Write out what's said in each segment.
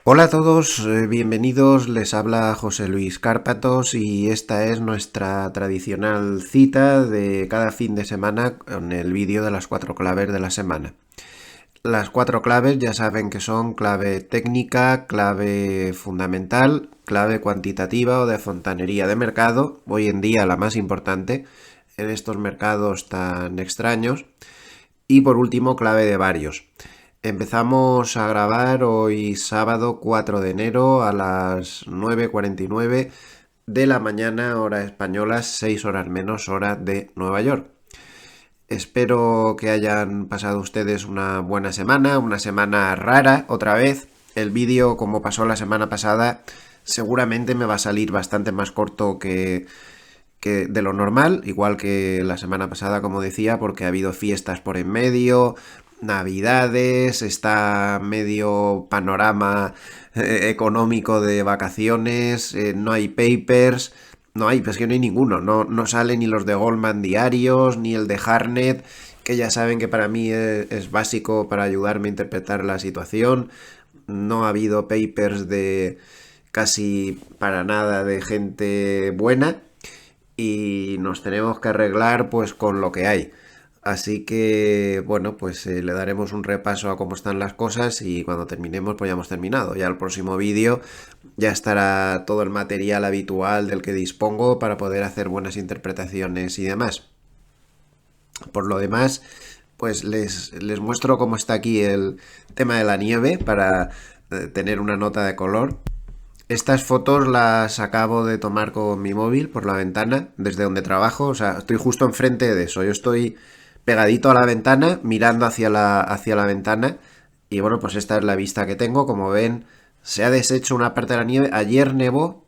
Hola a todos, bienvenidos, les habla José Luis Cárpatos y esta es nuestra tradicional cita de cada fin de semana con el vídeo de las 4 claves de la semana. Las 4 claves ya saben que son clave técnica, clave fundamental, clave cuantitativa o de fontanería de mercado, hoy en día la más importante en estos mercados tan extraños, y por último clave de varios. Empezamos a grabar hoy sábado 4 de enero a las 9:49 de la mañana, hora española, 6 horas menos, hora de Nueva York. Espero que hayan pasado ustedes una buena semana, una semana rara otra vez. El vídeo, como pasó la semana pasada, seguramente me va a salir bastante más corto que de lo normal, igual que la semana pasada, como decía, porque ha habido fiestas por en medio, navidades, está medio panorama económico de vacaciones, no hay papers, no hay, pues que no hay ninguno, no sale ni los de Goldman diarios, ni el de Harnett, que ya saben que para mí es básico para ayudarme a interpretar la situación. No ha habido papers de casi para nada de gente buena y nos tenemos que arreglar pues con lo que hay. Así que bueno, pues le daremos un repaso a cómo están las cosas y cuando terminemos pues ya hemos terminado. Ya el próximo vídeo ya estará todo el material habitual del que dispongo para poder hacer buenas interpretaciones y demás. Por lo demás, pues les muestro cómo está aquí el tema de la nieve para tener una nota de color. Estas fotos las acabo de tomar con mi móvil por la ventana, desde donde trabajo. O sea, estoy justo enfrente de eso. Yo estoy pegadito a la ventana, mirando hacia la ventana. Y bueno, pues esta es la vista que tengo. Como ven, se ha deshecho una parte de la nieve. Ayer nevó.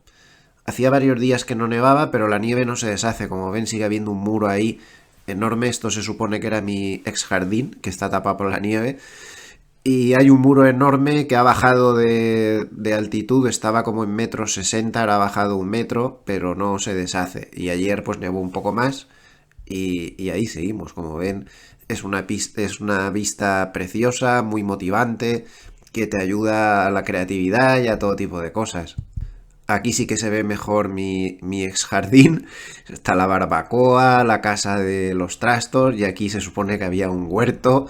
Hacía varios días que no nevaba, pero la nieve no se deshace. Como ven, sigue habiendo un muro ahí enorme. Esto se supone que era mi ex jardín, que está tapado por la nieve. Y hay un muro enorme que ha bajado de altitud, estaba como en metro 60, ahora ha bajado 1 metro, pero no se deshace. Y ayer pues nevó un poco más y ahí seguimos, como ven. Es una vista preciosa, muy motivante, que te ayuda a la creatividad y a todo tipo de cosas. Aquí sí que se ve mejor mi ex jardín. Está la barbacoa, la casa de los trastos y aquí se supone que había un huerto.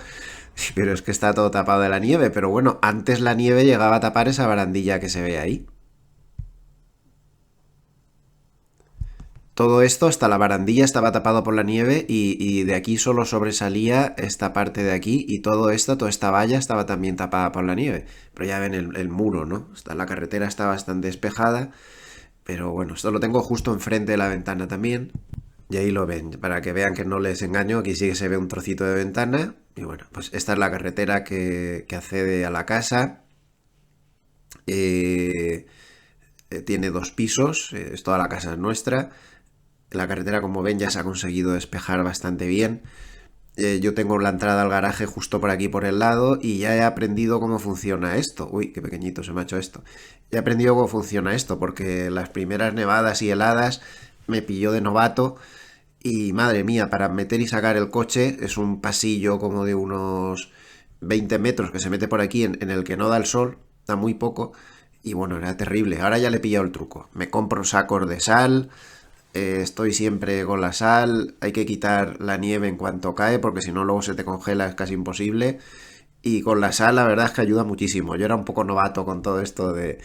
Sí, pero es que está todo tapado de la nieve. Pero bueno, antes la nieve llegaba a tapar esa barandilla que se ve ahí. Todo esto, hasta la barandilla, estaba tapado por la nieve y de aquí solo sobresalía esta parte de aquí y todo esto, toda esta valla estaba también tapada por la nieve. Pero ya ven el muro, ¿no? La carretera está bastante despejada, pero bueno, esto lo tengo justo enfrente de la ventana también. Y ahí lo ven, para que vean que no les engaño, aquí sí que se ve un trocito de ventana. Y bueno, pues esta es la carretera que accede a la casa. Eh, Tiene 2 pisos, toda la casa es nuestra. La carretera, como ven, ya se ha conseguido despejar bastante bien. Yo tengo la entrada al garaje justo por aquí por el lado y ya he aprendido cómo funciona esto. Uy, qué pequeñito se me ha hecho esto. He aprendido cómo funciona esto porque las primeras nevadas y heladas me pilló de novato y madre mía, para meter y sacar el coche es un pasillo como de unos 20 metros que se mete por aquí en el que no da el sol, da muy poco y bueno, era terrible. Ahora ya le he pillado el truco. Me compro sacos de sal, estoy siempre con la sal, hay que quitar la nieve en cuanto cae porque si no luego se te congela, es casi imposible. Y con la sal la verdad es que ayuda muchísimo. Yo era un poco novato con todo esto de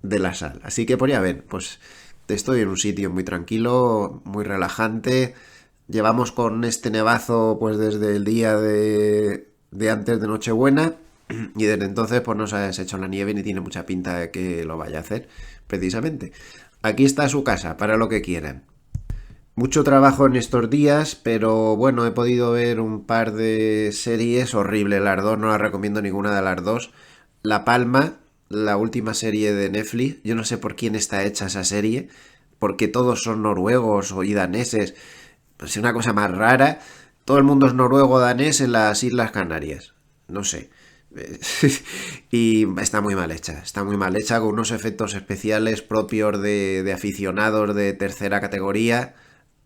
la sal. Así que por ya ven, pues estoy en un sitio muy tranquilo, muy relajante. Llevamos con este nevazo pues desde el día de antes de Nochebuena y desde entonces pues no se ha deshecho la nieve ni tiene mucha pinta de que lo vaya a hacer, precisamente. Aquí está su casa, para lo que quieran. Mucho trabajo en estos días, pero bueno, he podido ver un par de series horribles, las dos, no las recomiendo ninguna de las dos. La Palma, la última serie de Netflix, yo no sé por quién está hecha esa serie, porque todos son noruegos o y daneses, pues es una cosa más rara. Todo el mundo es noruego o danés en las Islas Canarias, no sé. Y está muy mal hecha con unos efectos especiales propios de aficionados de tercera categoría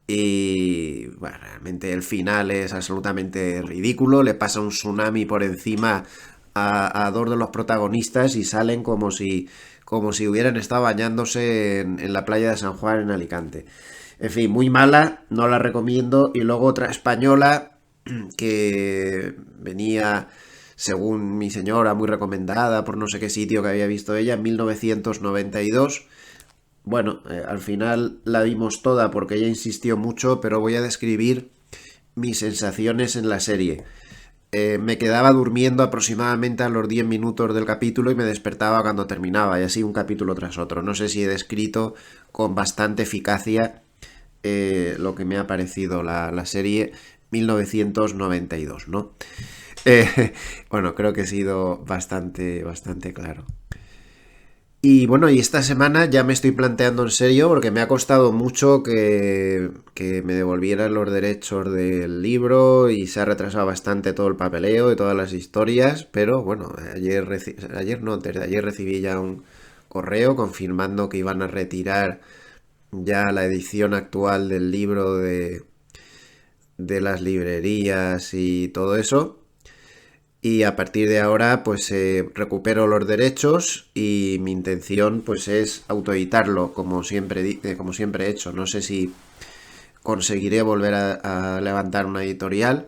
y bueno, realmente el final es absolutamente ridículo. Le pasa un tsunami por encima a dos de los protagonistas y salen como si hubieran estado bañándose en la playa de San Juan en Alicante. En fin, muy mala, no la recomiendo. Y luego otra española que venía, según mi señora, muy recomendada por no sé qué sitio que había visto ella, en 1992. Bueno, al final la vimos toda porque ella insistió mucho, pero voy a describir mis sensaciones en la serie. Me quedaba durmiendo aproximadamente a los 10 minutos del capítulo y me despertaba cuando terminaba, y así un capítulo tras otro. No sé si he descrito con bastante eficacia lo que me ha parecido la serie 1992, ¿no? Bueno, creo que he sido bastante claro. Y bueno, y esta semana ya me estoy planteando en serio porque me ha costado mucho que me devolvieran los derechos del libro y se ha retrasado bastante todo el papeleo y todas las historias, pero bueno, ayer no, antes de ayer recibí ya un correo confirmando que iban a retirar ya la edición actual del libro de las librerías y todo eso. Y a partir de ahora pues recupero los derechos y mi intención pues es autoeditarlo como siempre he hecho. No sé si conseguiré volver a levantar una editorial.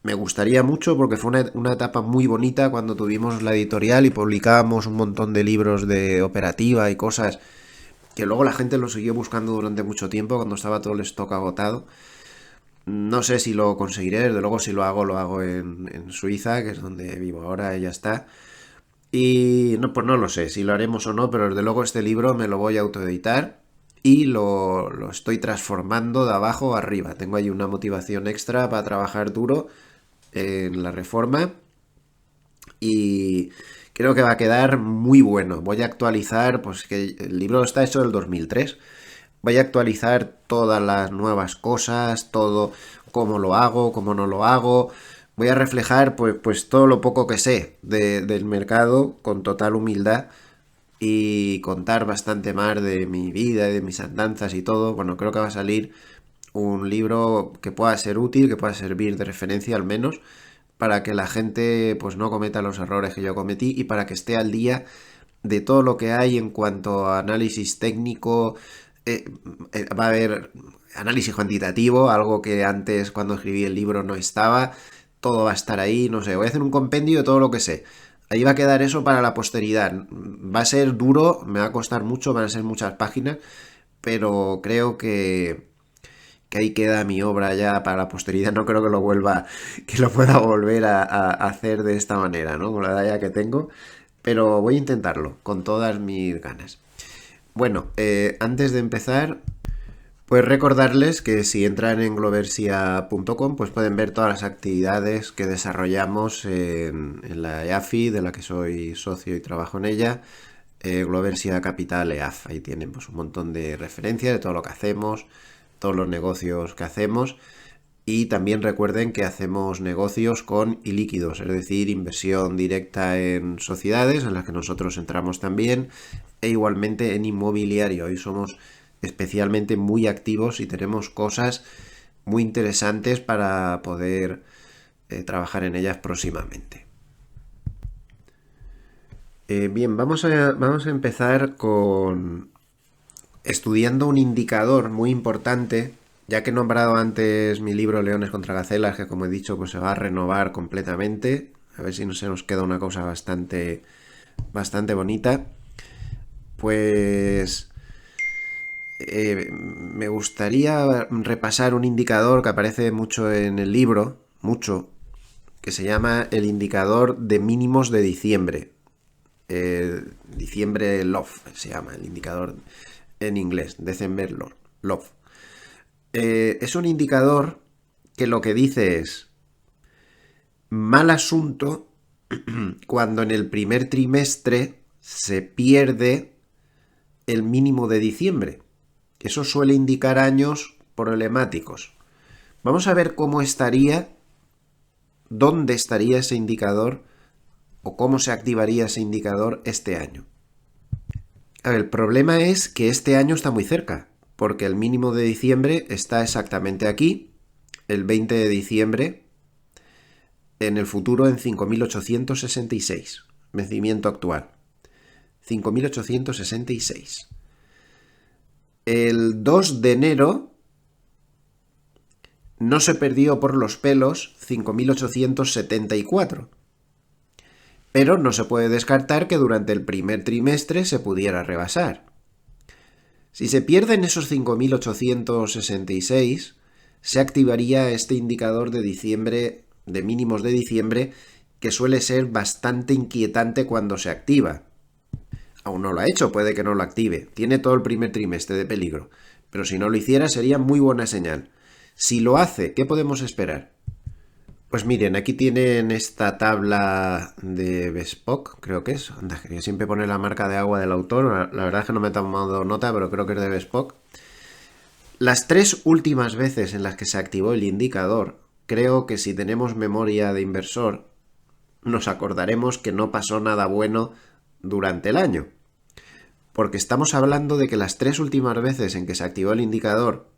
Me gustaría mucho porque fue una etapa muy bonita cuando tuvimos la editorial y publicábamos un montón de libros de operativa y cosas que luego la gente lo siguió buscando durante mucho tiempo cuando estaba todo el stock agotado. No sé si lo conseguiré, desde luego si lo hago en Suiza, que es donde vivo ahora y ya está. Y no, pues no lo sé si lo haremos o no, pero desde luego este libro me lo voy a autoeditar y lo estoy transformando de abajo a arriba. Tengo ahí una motivación extra para trabajar duro en la reforma y creo que va a quedar muy bueno. Voy a actualizar, pues que el libro está hecho del 2003. Voy a actualizar todas las nuevas cosas, todo cómo lo hago, cómo no lo hago. Voy a reflejar pues todo lo poco que sé del mercado con total humildad y contar bastante más de mi vida y de mis andanzas y todo. Bueno, creo que va a salir un libro que pueda ser útil, que pueda servir de referencia al menos, para que la gente pues no cometa los errores que yo cometí y para que esté al día de todo lo que hay en cuanto a análisis técnico. Va a haber análisis cuantitativo, algo que antes cuando escribí el libro no estaba. Todo va a estar ahí, no sé, voy a hacer un compendio de todo lo que sé. Ahí va a quedar eso para la posteridad. Va a ser duro, me va a costar mucho, van a ser muchas páginas, pero creo que ahí queda mi obra ya para la posteridad. No creo que lo pueda volver a hacer de esta manera, ¿no? Con la edad ya que tengo, pero voy a intentarlo con todas mis ganas. Bueno, antes de empezar, pues recordarles que si entran en gloversia.com pues pueden ver todas las actividades que desarrollamos en la EAFI, de la que soy socio y trabajo en ella, Gloversia Capital EAF. Ahí tienen pues un montón de referencias de todo lo que hacemos, todos los negocios que hacemos. Y también recuerden que hacemos negocios con ilíquidos, es decir, inversión directa en sociedades en las que nosotros entramos también, e igualmente en inmobiliario. Hoy somos especialmente muy activos y tenemos cosas muy interesantes para poder trabajar en ellas próximamente. Bien, vamos a empezar con estudiando un indicador muy importante, ya que he nombrado antes mi libro Leones contra Gacelas, que como he dicho pues se va a renovar completamente. A ver si no se nos queda una cosa bastante bonita. Pues me gustaría repasar un indicador que aparece mucho en el libro, que se llama el indicador de mínimos de diciembre. Diciembre Love se llama el indicador en inglés, December Love. Es un indicador que lo que dice es mal asunto cuando en el primer trimestre se pierde el mínimo de diciembre. Eso suele indicar años problemáticos. Vamos a ver dónde estaría ese indicador o cómo se activaría ese indicador este año. A ver, el problema es que este año está muy cerca, porque el mínimo de diciembre está exactamente aquí, el 20 de diciembre en el futuro en 5.866, vencimiento actual. 5.866. El 2 de enero no se perdió por los pelos 5.874. Pero no se puede descartar que durante el primer trimestre se pudiera rebasar. Si se pierden esos 5.866, se activaría este indicador de diciembre, de mínimos de diciembre, que suele ser bastante inquietante cuando se activa. Aún no lo ha hecho, puede que no lo active. Tiene todo el primer trimestre de peligro. Pero si no lo hiciera sería muy buena señal. Si lo hace, ¿qué podemos esperar? Pues miren, aquí tienen esta tabla de Bespoke, creo que es. Anda, que siempre pone la marca de agua del autor. La verdad es que no me he tomado nota, pero creo que es de Bespoke. Las 3 últimas veces en las que se activó el indicador, creo que si tenemos memoria de inversor, nos acordaremos que no pasó nada bueno durante el año. Porque estamos hablando de que las 3 últimas veces en que se activó el indicador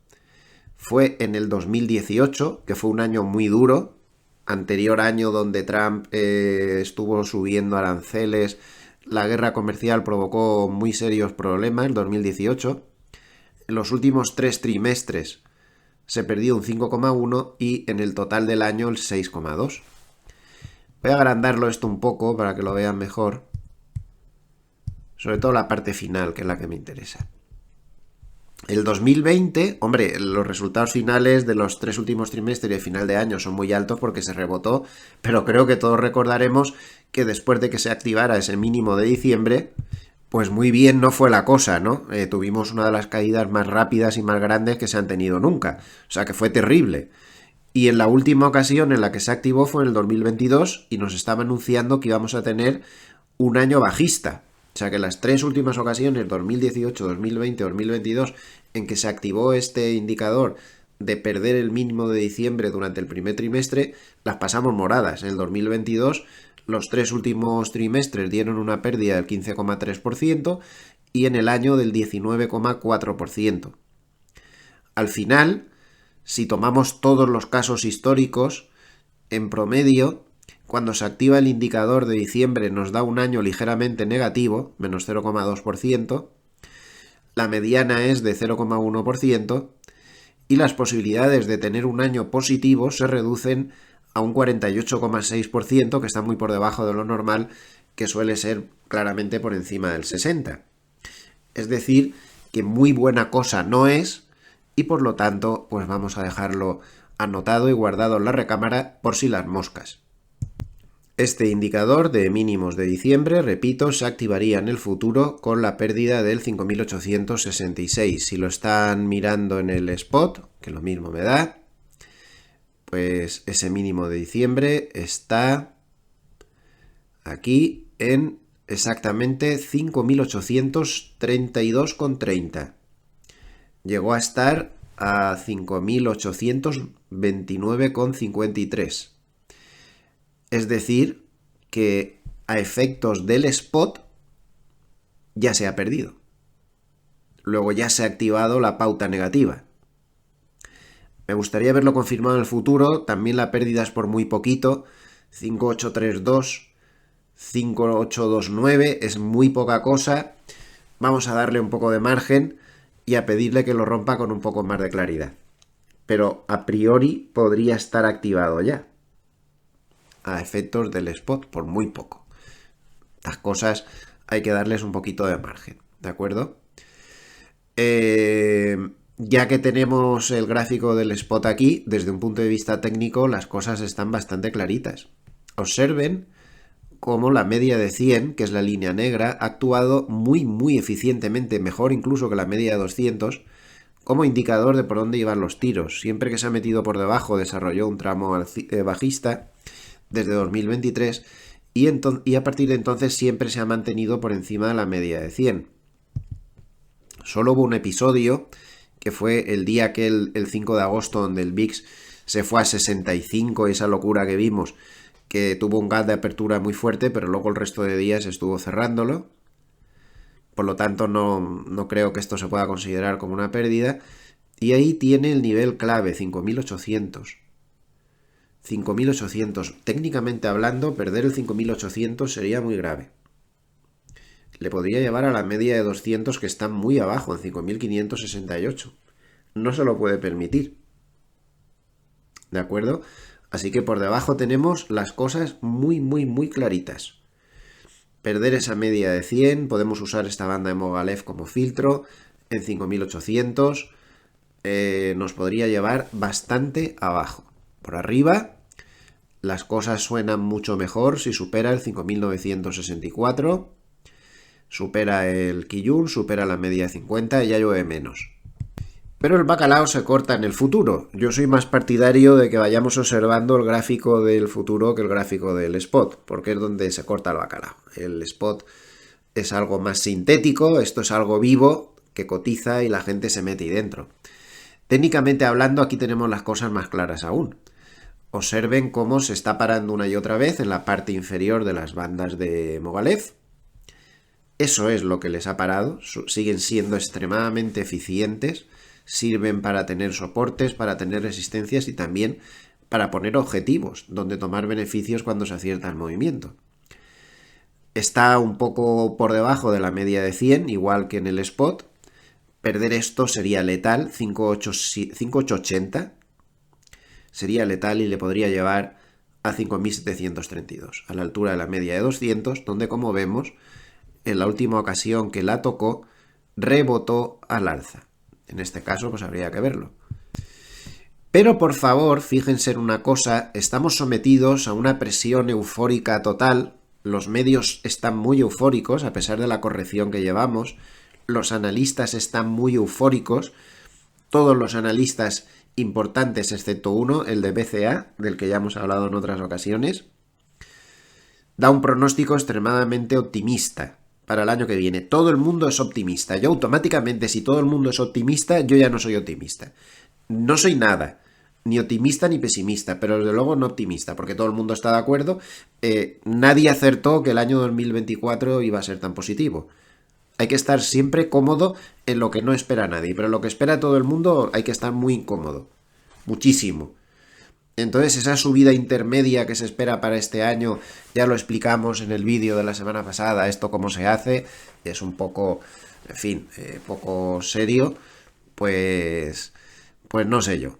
fue en el 2018, que fue un año muy duro, anterior año donde Trump estuvo subiendo aranceles, la guerra comercial provocó muy serios problemas, el 2018. En los últimos 3 trimestres se perdió un 5,1 y en el total del año el 6,2. Voy a agrandarlo esto un poco para que lo vean mejor. Sobre todo la parte final, que es la que me interesa. El 2020, hombre, los resultados finales de los 3 últimos trimestres y el final de año son muy altos porque se rebotó, pero creo que todos recordaremos que después de que se activara ese mínimo de diciembre, pues muy bien no fue la cosa, ¿no? Tuvimos una de las caídas más rápidas y más grandes que se han tenido nunca, o sea que fue terrible. Y en la última ocasión en la que se activó fue en el 2022 y nos estaba anunciando que íbamos a tener un año bajista. O sea que las 3 últimas ocasiones, 2018, 2020, 2022, en que se activó este indicador de perder el mínimo de diciembre durante el primer trimestre, las pasamos moradas. En el 2022, los 3 últimos trimestres dieron una pérdida del 15,3% y en el año del 19,4%. Al final, si tomamos todos los casos históricos, en promedio, cuando se activa el indicador de diciembre nos da un año ligeramente negativo, menos 0,2%, la mediana es de 0,1% y las posibilidades de tener un año positivo se reducen a un 48,6%, que está muy por debajo de lo normal, que suele ser claramente por encima del 60%. Es decir, que muy buena cosa no es y por lo tanto pues vamos a dejarlo anotado y guardado en la recámara por si las moscas. Este indicador de mínimos de diciembre, repito, se activaría en el futuro con la pérdida del 5.866. Si lo están mirando en el spot, que lo mismo me da, pues ese mínimo de diciembre está aquí en exactamente 5.832,30. Llegó a estar a 5.829,53. Es decir, que a efectos del spot ya se ha perdido. Luego ya se ha activado la pauta negativa. Me gustaría verlo confirmado en el futuro. También la pérdida es por muy poquito. 5.832, 5.829 es muy poca cosa. Vamos a darle un poco de margen y a pedirle que lo rompa con un poco más de claridad. Pero a priori podría estar activado ya, a efectos del spot, por muy poco. Estas cosas hay que darles un poquito de margen, ¿de acuerdo? Ya que tenemos el gráfico del spot aquí, desde un punto de vista técnico las cosas están bastante claritas. Observen cómo la media de 100, que es la línea negra, ha actuado muy eficientemente, mejor incluso que la media de 200, como indicador de por dónde iban los tiros. Siempre que se ha metido por debajo desarrolló un tramo bajista desde 2023 y a partir de entonces siempre se ha mantenido por encima de la media de 100. Solo hubo un episodio que fue el día que el 5 de agosto donde el VIX se fue a 65, esa locura que vimos, que tuvo un gap de apertura muy fuerte, pero luego el resto de días estuvo cerrándolo. Por lo tanto no creo que esto se pueda considerar como una pérdida. Y ahí tiene el nivel clave, 5.800. 5.800. Técnicamente hablando, perder el 5.800 sería muy grave. Le podría llevar a la media de 200, que está muy abajo, en 5.568. No se lo puede permitir. ¿De acuerdo? Así que por debajo tenemos las cosas muy, muy, muy claritas. Perder esa media de 100, podemos usar esta banda de Mogilev como filtro, en 5.800 nos podría llevar bastante abajo. Por arriba, las cosas suenan mucho mejor si supera el 5.964, supera el Kijun, supera la media de 50 y ya llueve menos. Pero el bacalao se corta en el futuro. Yo soy más partidario de que vayamos observando el gráfico del futuro que el gráfico del spot, porque es donde se corta el bacalao. El spot es algo más sintético, esto es algo vivo que cotiza y la gente se mete ahí dentro. Técnicamente hablando, aquí tenemos las cosas más claras aún. Observen cómo se está parando una y otra vez en la parte inferior de las bandas de Mogilev. Eso es lo que les ha parado. Siguen siendo extremadamente eficientes. Sirven para tener soportes, para tener resistencias y también para poner objetivos, donde tomar beneficios cuando se acierta el movimiento. Está un poco por debajo de la media de 100, igual que en el spot. Perder esto sería letal, 5.880. Sería letal y le podría llevar a 5.732, a la altura de la media de 200, donde, como vemos, en la última ocasión que la tocó, rebotó al alza. En este caso, pues habría que verlo. Pero, por favor, fíjense en una cosa, estamos sometidos a una presión eufórica total, los medios están muy eufóricos, a pesar de la corrección que llevamos, los analistas están muy eufóricos, todos los analistas importantes excepto uno, el de BCA, del que ya hemos hablado en otras ocasiones, da un pronóstico extremadamente optimista para el año que viene. Todo el mundo es optimista. Yo automáticamente, si todo el mundo es optimista, yo ya no soy optimista. No soy nada, ni optimista ni pesimista, pero desde luego no optimista, porque todo el mundo está de acuerdo. Nadie acertó que el año 2024 iba a ser tan positivo. Hay que estar siempre cómodo en lo que no espera nadie, pero en lo que espera todo el mundo hay que estar muy incómodo. Muchísimo. Entonces esa subida intermedia que se espera para este año, ya lo explicamos en el vídeo de la semana pasada, esto cómo se hace, es un poco, en fin, poco serio, pues no sé yo.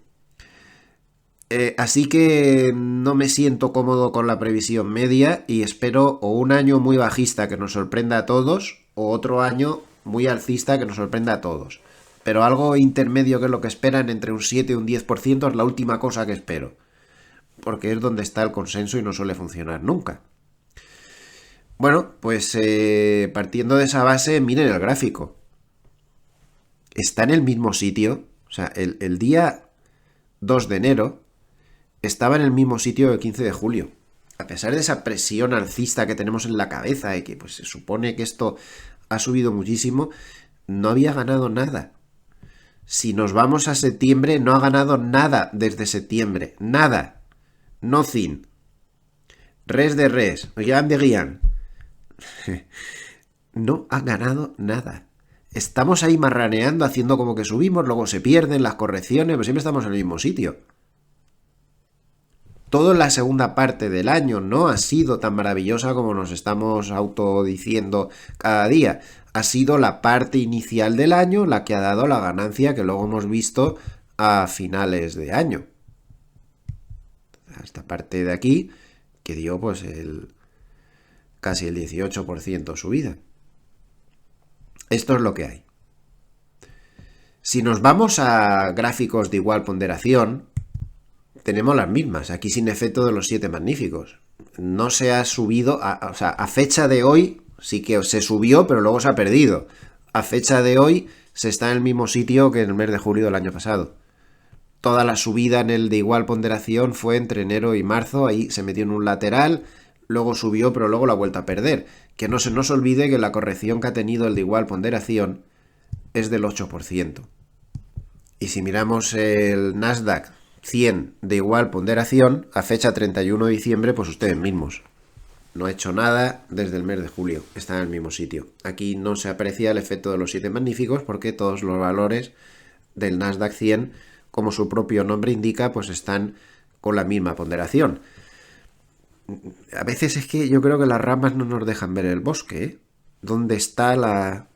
Así que no me siento cómodo con la previsión media y espero o un año muy bajista que nos sorprenda a todos o otro año muy alcista que nos sorprenda a todos. Pero algo intermedio, que es lo que esperan, entre un 7 y un 10%, es la última cosa que espero. Porque es donde está el consenso y no suele funcionar nunca. Bueno, pues partiendo de esa base, miren el gráfico. Está en el mismo sitio. O sea, el día 2 de enero estaba en el mismo sitio que el 15 de julio. A pesar de esa presión alcista que tenemos en la cabeza, de que pues se supone que esto ha subido muchísimo, no había ganado nada. Si nos vamos a septiembre, no ha ganado nada desde septiembre. Nada. Nothing. Res de res. Guián de guián. No ha ganado nada. Estamos ahí marraneando, haciendo como que subimos, luego se pierden las correcciones, pero siempre estamos en el mismo sitio. Toda la segunda parte del año no ha sido tan maravillosa como nos estamos autodiciendo cada día. Ha sido la parte inicial del año la que ha dado la ganancia que luego hemos visto a finales de año. Esta parte de aquí que dio pues casi el 18% subida. Esto es lo que hay. Si nos vamos a gráficos de igual ponderación, tenemos las mismas, aquí sin efecto de los 7 magníficos. No se ha subido, o sea, a fecha de hoy sí que se subió, pero luego se ha perdido. A fecha de hoy se está en el mismo sitio que en el mes de julio del año pasado. Toda la subida en el de igual ponderación fue entre enero y marzo, ahí se metió en un lateral, luego subió, pero luego la ha vuelto a perder. Que no se nos olvide que la corrección que ha tenido el de igual ponderación es del 8%. Y si miramos el Nasdaq 100 de igual ponderación, a fecha 31 de diciembre, pues ustedes mismos. No ha hecho nada desde el mes de julio, está en el mismo sitio. Aquí no se aprecia el efecto de los 7 magníficos porque todos los valores del Nasdaq 100, como su propio nombre indica, pues están con la misma ponderación. A veces es que yo creo que las ramas no nos dejan ver el bosque, ¿eh? ¿Dónde está la...?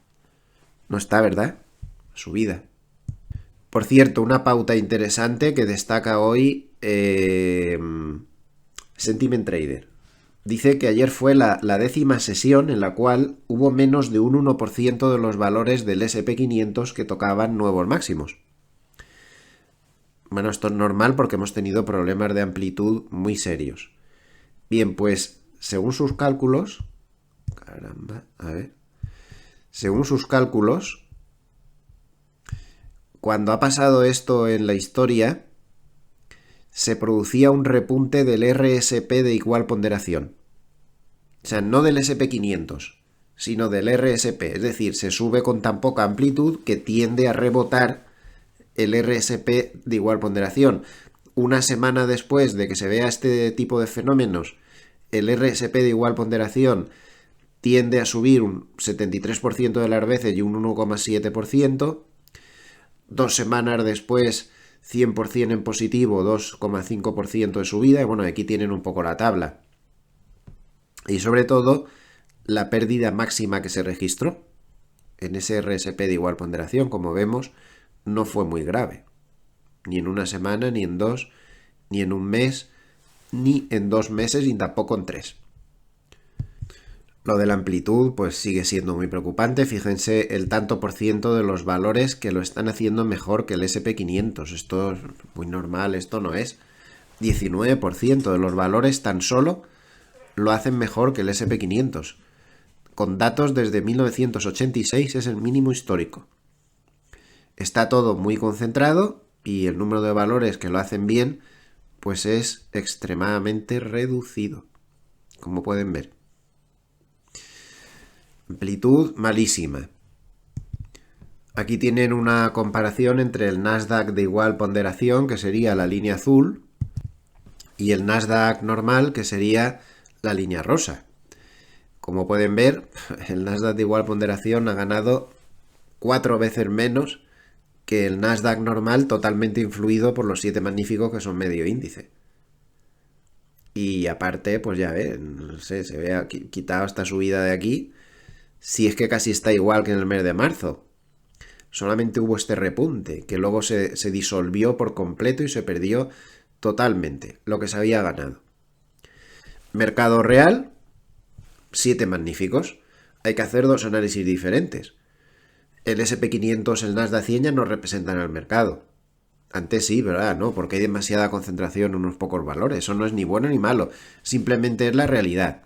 No está, ¿verdad? Subida. Por cierto, una pauta interesante que destaca hoy Sentiment Trader. Dice que ayer fue la 10ª sesión en la cual hubo menos de un 1% de los valores del SP500 que tocaban nuevos máximos. Bueno, esto es normal porque hemos tenido problemas de amplitud muy serios. Bien, pues según sus cálculos... Caramba, a ver. Según sus cálculos, cuando ha pasado esto en la historia, se producía un repunte del RSP de igual ponderación. O sea, no del SP500, sino del RSP. Es decir, se sube con tan poca amplitud que tiende a rebotar el RSP de igual ponderación. Una semana después de que se vea este tipo de fenómenos, el RSP de igual ponderación tiende a subir un 73% de las veces y un 1,7%. 2 semanas después, 100% en positivo, 2,5% de subida. Y bueno, aquí tienen un poco la tabla. Y sobre todo, la pérdida máxima que se registró en ese RSP de igual ponderación, como vemos, no fue muy grave. Ni en una semana, ni en 2, ni en un mes, ni en 2 meses, ni tampoco en 3. Lo de la amplitud pues sigue siendo muy preocupante. Fíjense el tanto por ciento de los valores que lo están haciendo mejor que el SP500. Esto es muy normal, esto no es. 19% de los valores tan solo lo hacen mejor que el SP500. Con datos desde 1986 es el mínimo histórico. Está todo muy concentrado y el número de valores que lo hacen bien pues es extremadamente reducido, como pueden ver. Amplitud malísima. Aquí tienen una comparación entre el Nasdaq de igual ponderación, que sería la línea azul, y el Nasdaq normal, que sería la línea rosa. Como pueden ver, el Nasdaq de igual ponderación ha ganado 4 veces menos que el Nasdaq normal, totalmente influido por los 7 magníficos que son medio índice. Y aparte, pues ya ven, no sé, se ve quitado esta subida de aquí. Si es que casi está igual que en el mes de marzo. Solamente hubo este repunte, que luego se disolvió por completo y se perdió totalmente lo que se había ganado. Mercado real, 7 magníficos. Hay que hacer 2 análisis diferentes. El SP500, el Nasdaq 100 ya no representan al mercado. Antes sí, ¿verdad? No, porque hay demasiada concentración en unos pocos valores. Eso no es ni bueno ni malo. Simplemente es la realidad.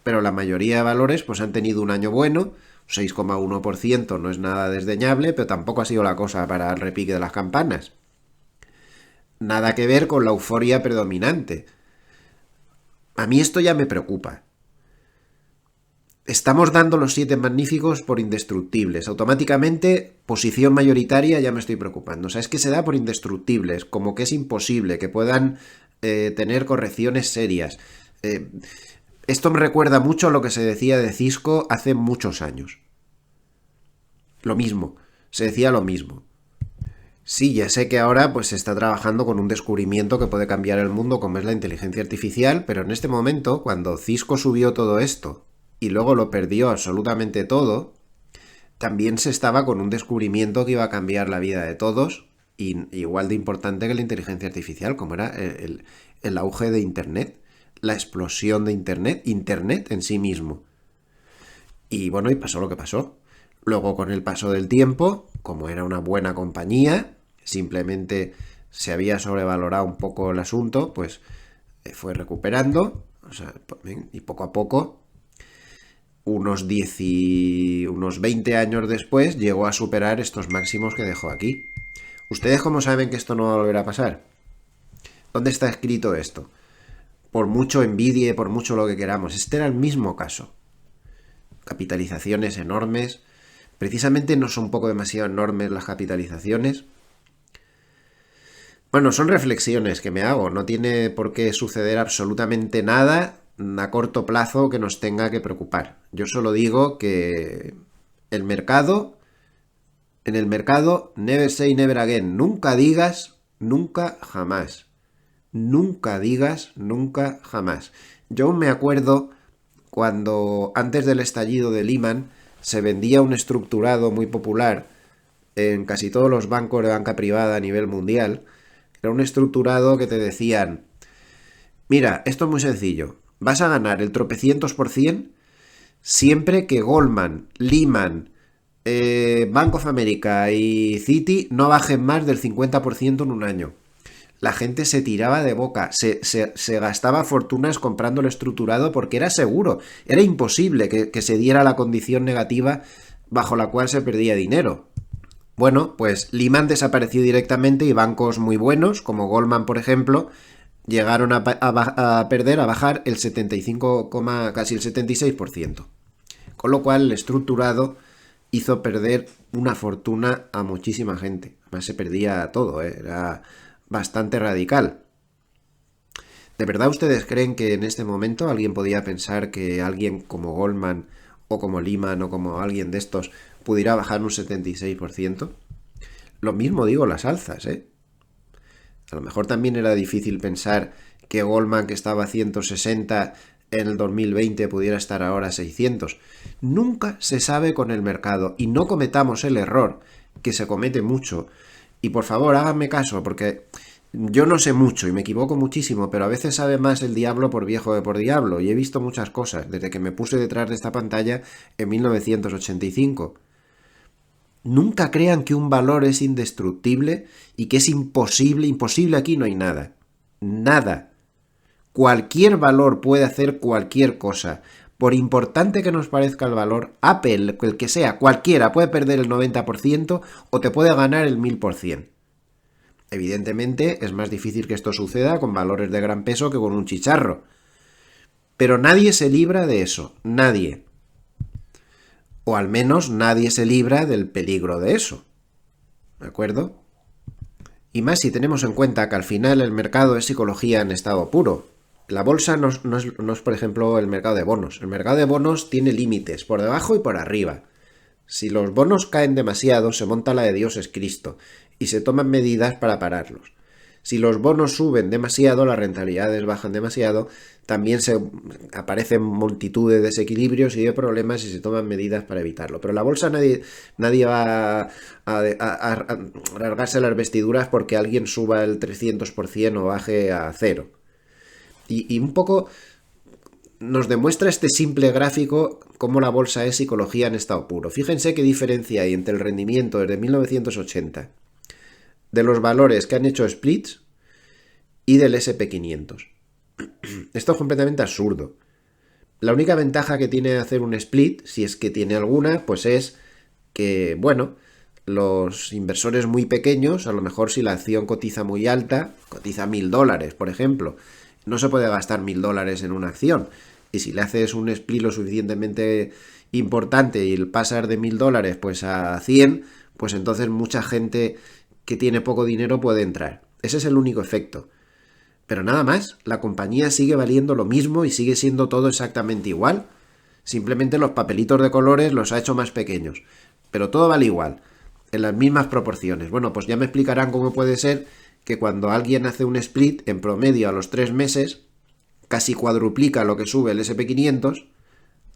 Pero la mayoría de valores pues han tenido un año bueno, 6,1% no es nada desdeñable, pero tampoco ha sido la cosa para el repique de las campanas. Nada que ver con la euforia predominante. A mí esto ya me preocupa. Estamos dando los 7 magníficos por indestructibles. Automáticamente, posición mayoritaria, ya me estoy preocupando. O sea, es que se da por indestructibles, como que es imposible que puedan tener correcciones serias. Esto me recuerda mucho a lo que se decía de Cisco hace muchos años. Lo mismo, se decía lo mismo. Sí, ya sé que ahora pues se está trabajando con un descubrimiento que puede cambiar el mundo como es la inteligencia artificial, pero en este momento, cuando Cisco subió todo esto y luego lo perdió absolutamente todo, también se estaba con un descubrimiento que iba a cambiar la vida de todos, y igual de importante que la inteligencia artificial, como era el auge de Internet. La explosión de Internet en sí mismo. Y bueno, y pasó lo que pasó. Luego, con el paso del tiempo, como era una buena compañía, simplemente se había sobrevalorado un poco el asunto, pues fue recuperando, o sea, y poco a poco, unos 20 años después, llegó a superar estos máximos que dejó aquí. ¿Ustedes cómo saben que esto no va a volver a pasar? ¿Dónde está escrito esto? Por mucho envidia, por mucho lo que queramos. Este era el mismo caso. Capitalizaciones enormes. Precisamente no son un poco demasiado enormes las capitalizaciones. Bueno, son reflexiones que me hago. No tiene por qué suceder absolutamente nada a corto plazo que nos tenga que preocupar. Yo solo digo que en el mercado, never say never again. Nunca digas, nunca jamás. Nunca digas nunca jamás. Yo me acuerdo cuando antes del estallido de Lehman se vendía un estructurado muy popular en casi todos los bancos de banca privada a nivel mundial. Era un estructurado que te decían: mira, esto es muy sencillo, vas a ganar el tropecientos por cien siempre que Goldman, Lehman, Bank of America y Citi no bajen más del 50% en un año. La gente se tiraba de boca, se gastaba fortunas comprando el estructurado porque era seguro, era imposible que se diera la condición negativa bajo la cual se perdía dinero. Bueno, pues Lehman desapareció directamente y bancos muy buenos, como Goldman por ejemplo, llegaron a perder, a bajar el 75, casi el 76%. Con lo cual el estructurado hizo perder una fortuna a muchísima gente. Además se perdía todo, era bastante radical. ¿De verdad ustedes creen que en este momento alguien podía pensar que alguien como Goldman o como Lehman o como alguien de estos pudiera bajar un 76%? Lo mismo digo las alzas, ¿eh? A lo mejor también era difícil pensar que Goldman, que estaba a 160 en el 2020, pudiera estar ahora a 600. Nunca se sabe con el mercado y no cometamos el error que se comete mucho. Y por favor, háganme caso, porque yo no sé mucho y me equivoco muchísimo, pero a veces sabe más el diablo por viejo que por diablo, y he visto muchas cosas desde que me puse detrás de esta pantalla en 1985. Nunca crean que un valor es indestructible y que es imposible. Imposible aquí no hay nada. Nada. Cualquier valor puede hacer cualquier cosa. Por importante que nos parezca el valor, Apple, el que sea, cualquiera, puede perder el 90% o te puede ganar el 1000%. Evidentemente es más difícil que esto suceda con valores de gran peso que con un chicharro. Pero nadie se libra de eso. Nadie. O al menos nadie se libra del peligro de eso. ¿De acuerdo? Y más si tenemos en cuenta que al final el mercado es psicología en estado puro. La bolsa no es, por ejemplo, el mercado de bonos. El mercado de bonos tiene límites, por debajo y por arriba. Si los bonos caen demasiado, se monta la de Dios es Cristo, y se toman medidas para pararlos. Si los bonos suben demasiado, las rentabilidades bajan demasiado, también se aparecen multitud de desequilibrios y de problemas y se toman medidas para evitarlo. Pero la bolsa nadie va a rasgarse las vestiduras porque alguien suba el 300% o baje a cero. Y un poco nos demuestra este simple gráfico cómo la bolsa es psicología en estado puro. Fíjense qué diferencia hay entre el rendimiento desde 1980 de los valores que han hecho splits y del SP500. Esto es completamente absurdo. La única ventaja que tiene hacer un split, si es que tiene alguna, pues es que, bueno, los inversores muy pequeños, a lo mejor si la acción cotiza muy alta, cotiza $1000, por ejemplo, no se puede gastar $1000 en una acción. Y si le haces un split lo suficientemente importante y pasas de $1000 pues a 100, pues entonces mucha gente que tiene poco dinero puede entrar. Ese es el único efecto. Pero nada más, la compañía sigue valiendo lo mismo y sigue siendo todo exactamente igual. Simplemente los papelitos de colores los ha hecho más pequeños. Pero todo vale igual, en las mismas proporciones. Bueno, pues ya me explicarán cómo puede ser que cuando alguien hace un split, en promedio a los 3 meses, casi cuadruplica lo que sube el SP500,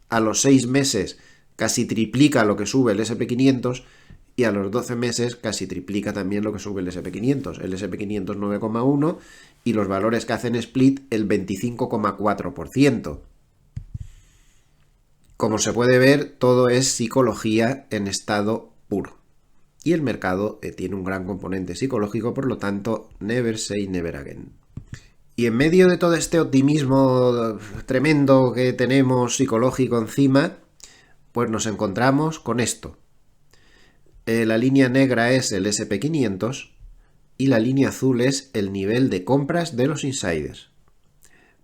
a los 6 meses casi triplica lo que sube el SP500 y a los 12 meses casi triplica también lo que sube el SP500. El SP500 9,1 y los valores que hacen split el 25,4%. Como se puede ver, todo es psicología en estado puro. Y el mercado tiene un gran componente psicológico, por lo tanto, never say never again. Y en medio de todo este optimismo tremendo que tenemos psicológico encima, pues nos encontramos con esto. La línea negra es el SP500 y la línea azul es el nivel de compras de los insiders.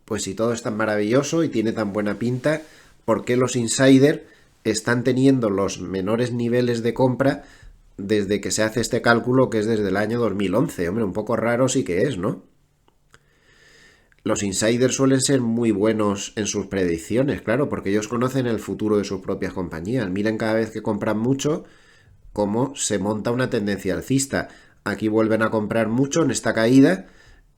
Pues si todo es tan maravilloso y tiene tan buena pinta, ¿por qué los insiders están teniendo los menores niveles de compra desde que se hace este cálculo, que es desde el año 2011? Hombre, un poco raro sí que es, ¿no? Los insiders suelen ser muy buenos en sus predicciones, claro, porque ellos conocen el futuro de sus propias compañías. Miren cada vez que compran mucho cómo se monta una tendencia alcista. Aquí vuelven a comprar mucho en esta caída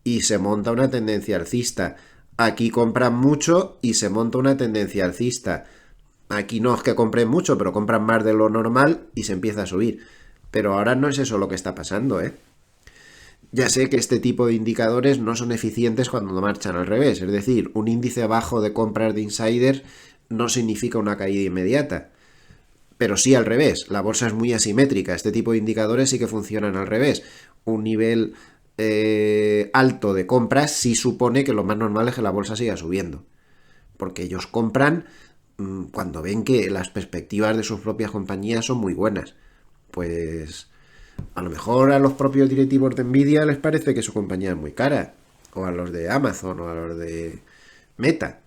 y se monta una tendencia alcista. Aquí compran mucho y se monta una tendencia alcista. Aquí no es que compren mucho, pero compran más de lo normal y se empieza a subir. Pero ahora no es eso lo que está pasando, ¿eh? Ya sé que este tipo de indicadores no son eficientes cuando marchan al revés. Es decir, un índice bajo de compras de insiders no significa una caída inmediata. Pero sí al revés. La bolsa es muy asimétrica. Este tipo de indicadores sí que funcionan al revés. Un nivel alto de compras sí supone que lo más normal es que la bolsa siga subiendo. Porque ellos compran cuando ven que las perspectivas de sus propias compañías son muy buenas. Pues a lo mejor a los propios directivos de Nvidia les parece que su compañía es muy cara. O a los de Amazon o a los de Meta.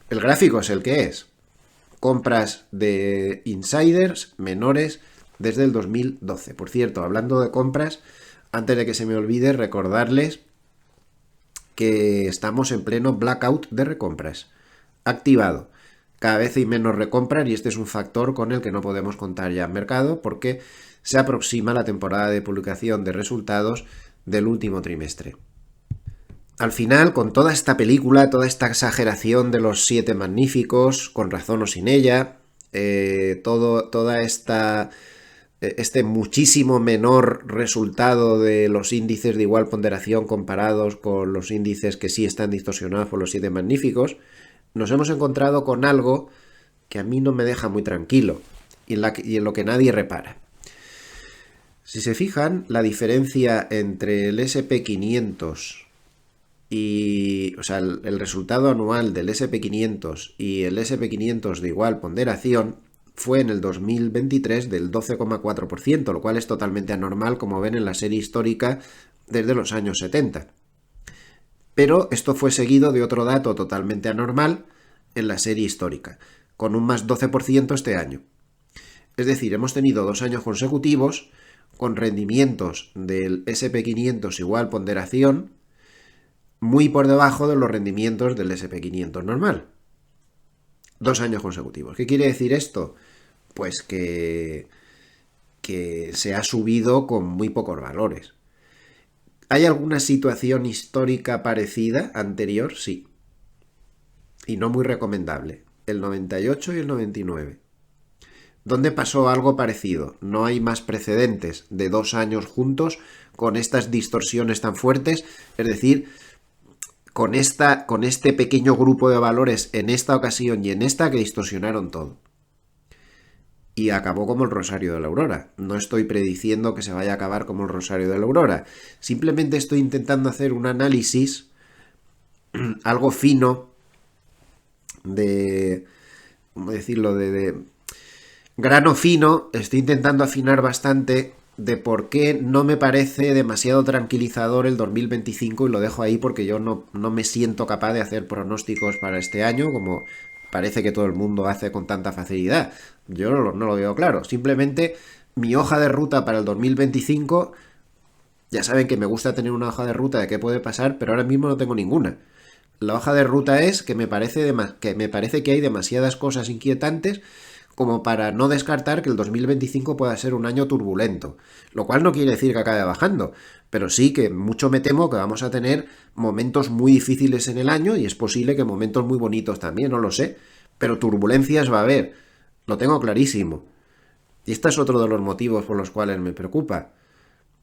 El gráfico es el que es. Compras de insiders menores desde el 2012. Por cierto, hablando de compras, antes de que se me olvide, recordarles que estamos en pleno blackout de recompras. Activado. Cada vez hay menos recompras y este es un factor con el que no podemos contar ya en mercado porque se aproxima la temporada de publicación de resultados del último trimestre. Al final, con toda esta película, toda esta exageración de los 7 magníficos, con razón o sin ella, toda esta este muchísimo menor resultado de los índices de igual ponderación comparados con los índices que sí están distorsionados por los 7 magníficos, nos hemos encontrado con algo que a mí no me deja muy tranquilo y en lo que nadie repara. Si se fijan, la diferencia entre el SP500 y, o sea, el resultado anual del SP500 y el SP500 de igual ponderación fue en el 2023 del 12,4%, lo cual es totalmente anormal, como ven en la serie histórica desde los años 70. Pero esto fue seguido de otro dato totalmente anormal en la serie histórica, con un más 12% este año. Es decir, hemos tenido 2 años consecutivos con rendimientos del SP500 igual ponderación muy por debajo de los rendimientos del SP500 normal. 2 años consecutivos. ¿Qué quiere decir esto? Pues que se ha subido con muy pocos valores. ¿Hay alguna situación histórica parecida anterior? Sí. Y no muy recomendable. El 98 y el 99. ¿Dónde pasó algo parecido? No hay más precedentes de 2 años juntos con estas distorsiones tan fuertes. Es decir, con este pequeño grupo de valores en esta ocasión y en esta que distorsionaron todo. Y acabó como el Rosario de la Aurora. No estoy prediciendo que se vaya a acabar como el Rosario de la Aurora. Simplemente estoy intentando hacer un análisis algo fino de... ¿cómo decirlo? De grano fino. Estoy intentando afinar bastante de por qué no me parece demasiado tranquilizador el 2025 y lo dejo ahí porque yo no me siento capaz de hacer pronósticos para este año como parece que todo el mundo hace con tanta facilidad. Yo no lo veo claro. Simplemente mi hoja de ruta para el 2025, ya saben que me gusta tener una hoja de ruta de qué puede pasar, pero ahora mismo no tengo ninguna. La hoja de ruta es que me parece que hay demasiadas cosas inquietantes como para no descartar que el 2025 pueda ser un año turbulento, lo cual no quiere decir que acabe bajando, pero sí que mucho me temo que vamos a tener momentos muy difíciles en el año y es posible que momentos muy bonitos también, no lo sé, pero turbulencias va a haber, lo tengo clarísimo. Y este es otro de los motivos por los cuales me preocupa.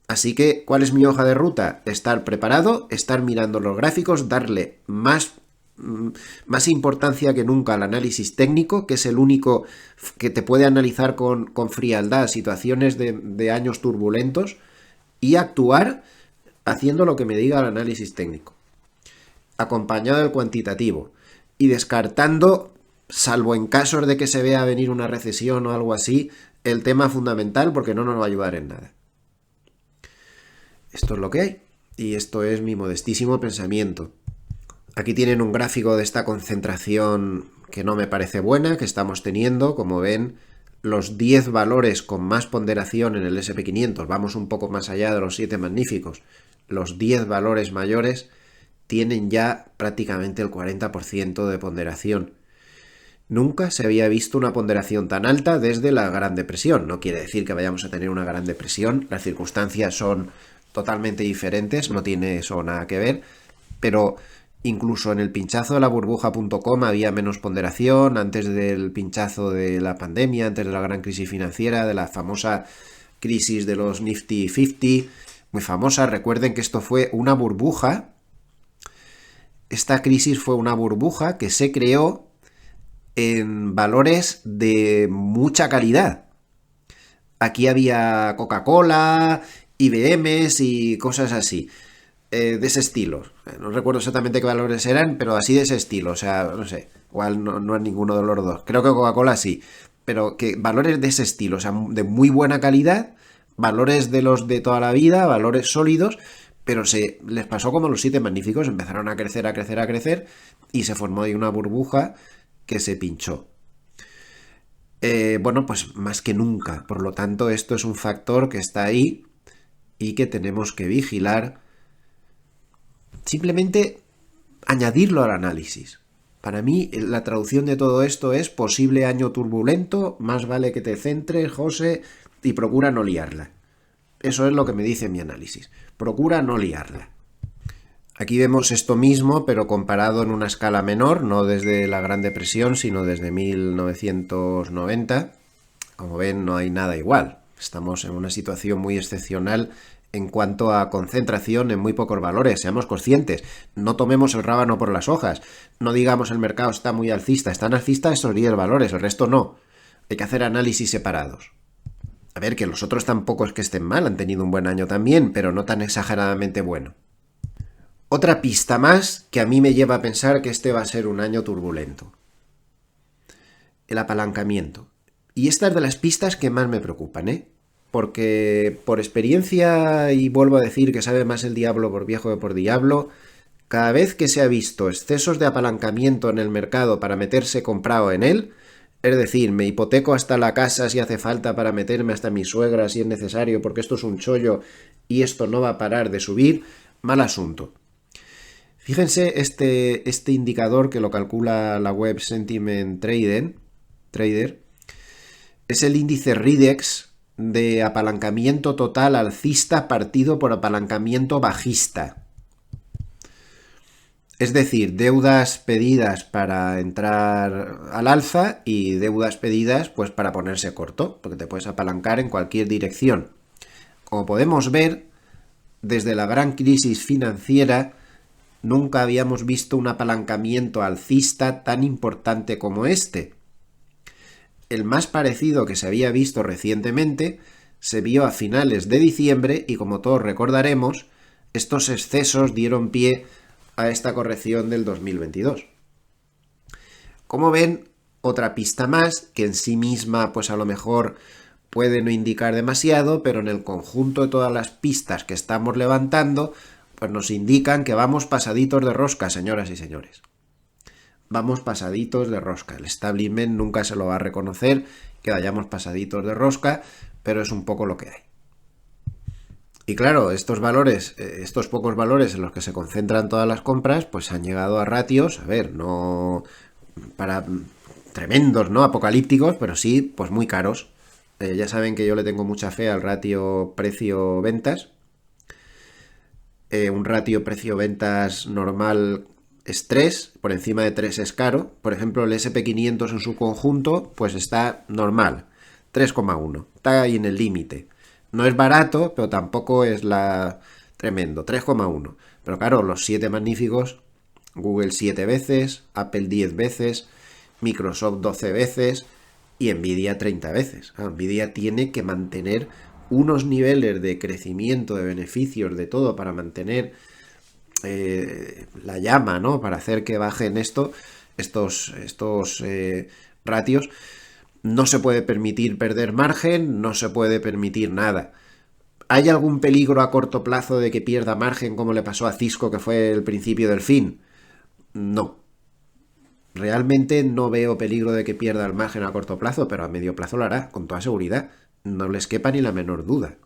Así que, ¿cuál es mi hoja de ruta? Estar preparado, estar mirando los gráficos, darle más importancia que nunca al análisis técnico, que es el único que te puede analizar con frialdad situaciones de años turbulentos, y actuar haciendo lo que me diga el análisis técnico, acompañado del cuantitativo, y descartando, salvo en casos de que se vea venir una recesión o algo así, el tema fundamental, porque no nos va a ayudar en nada. Esto es lo que hay, y esto es mi modestísimo pensamiento. Aquí tienen un gráfico de esta concentración que no me parece buena, que estamos teniendo. Como ven, los 10 valores con más ponderación en el SP500, vamos un poco más allá de los 7 magníficos, los 10 valores mayores tienen ya prácticamente el 40% de ponderación. Nunca se había visto una ponderación tan alta desde la Gran Depresión. No quiere decir que vayamos a tener una Gran Depresión, las circunstancias son totalmente diferentes, no tiene eso nada que ver, pero incluso en el pinchazo de la burbuja.com había menos ponderación antes del pinchazo de la pandemia, antes de la gran crisis financiera, de la famosa crisis de los Nifty 50, muy famosa. Recuerden que esto fue una burbuja. Esta crisis fue una burbuja que se creó en valores de mucha calidad. Aquí había Coca-Cola, IBMs y cosas así, de ese estilo. No recuerdo exactamente qué valores eran, pero así de ese estilo. O sea, no sé, igual no es ninguno de los dos. Creo que Coca-Cola sí, pero que valores de ese estilo, o sea, de muy buena calidad, valores de los de toda la vida, valores sólidos, pero se les pasó como los 7 magníficos, empezaron a crecer, a crecer, a crecer, y se formó ahí una burbuja que se pinchó. Bueno, pues más que nunca. Por lo tanto, esto es un factor que está ahí y que tenemos que vigilar. Simplemente añadirlo al análisis. Para mí, la traducción de todo esto es posible año turbulento, más vale que te centres, José, y procura no liarla. Eso es lo que me dice mi análisis. Procura no liarla. Aquí vemos esto mismo, pero comparado en una escala menor, no desde la Gran Depresión, sino desde 1990. Como ven, no hay nada igual. Estamos en una situación muy excepcional en cuanto a concentración en muy pocos valores. Seamos conscientes, no tomemos el rábano por las hojas. No digamos el mercado está muy alcista. Están alcistas estos 10 valores, el resto no. Hay que hacer análisis separados. A ver, que los otros tampoco es que estén mal, han tenido un buen año también, pero no tan exageradamente bueno. Otra pista más que a mí me lleva a pensar que este va a ser un año turbulento. El apalancamiento. Y esta es de las pistas que más me preocupan, ¿eh? Porque por experiencia, y vuelvo a decir que sabe más el diablo por viejo que por diablo, cada vez que se ha visto excesos de apalancamiento en el mercado para meterse comprado en él, es decir, me hipoteco hasta la casa si hace falta para meterme hasta mi suegra si es necesario porque esto es un chollo y esto no va a parar de subir, mal asunto. Fíjense este indicador que lo calcula la web Sentiment Trader, es el índice RIDEX de apalancamiento total alcista partido por apalancamiento bajista. Es decir, deudas pedidas para entrar al alza y deudas pedidas pues para ponerse corto, porque te puedes apalancar en cualquier dirección. Como podemos ver, desde la gran crisis financiera nunca habíamos visto un apalancamiento alcista tan importante como este. El más parecido que se había visto recientemente se vio a finales de diciembre y, como todos recordaremos, estos excesos dieron pie a esta corrección del 2022. Como ven, otra pista más que en sí misma pues a lo mejor puede no indicar demasiado, pero en el conjunto de todas las pistas que estamos levantando pues nos indican que vamos pasaditos de rosca, señoras y señores. Vamos pasaditos de rosca. El establishment nunca se lo va a reconocer que vayamos pasaditos de rosca, pero es un poco lo que hay. Y claro, estos valores, estos pocos valores en los que se concentran todas las compras, pues han llegado a ratios, a ver, no para tremendos, ¿no? Apocalípticos, pero sí, pues muy caros. Ya saben que yo le tengo mucha fe al ratio precio-ventas. Un ratio precio-ventas normal es 3, por encima de 3 es caro. Por ejemplo, el SP500 en su conjunto, pues está normal, 3,1. Está ahí en el límite. No es barato, pero tampoco es tremendo, 3,1. Pero claro, los 7 magníficos, Google 7 veces, Apple 10 veces, Microsoft 12 veces y Nvidia 30 veces. Nvidia tiene que mantener unos niveles de crecimiento, de beneficios, de todo, para mantener la llama, ¿no? Para hacer que bajen estos ratios. No se puede permitir perder margen, no se puede permitir nada. ¿Hay algún peligro a corto plazo de que pierda margen como le pasó a Cisco, que fue el principio del fin? No. Realmente no veo peligro de que pierda el margen a corto plazo, pero a medio plazo lo hará, con toda seguridad. No les quepa ni la menor duda.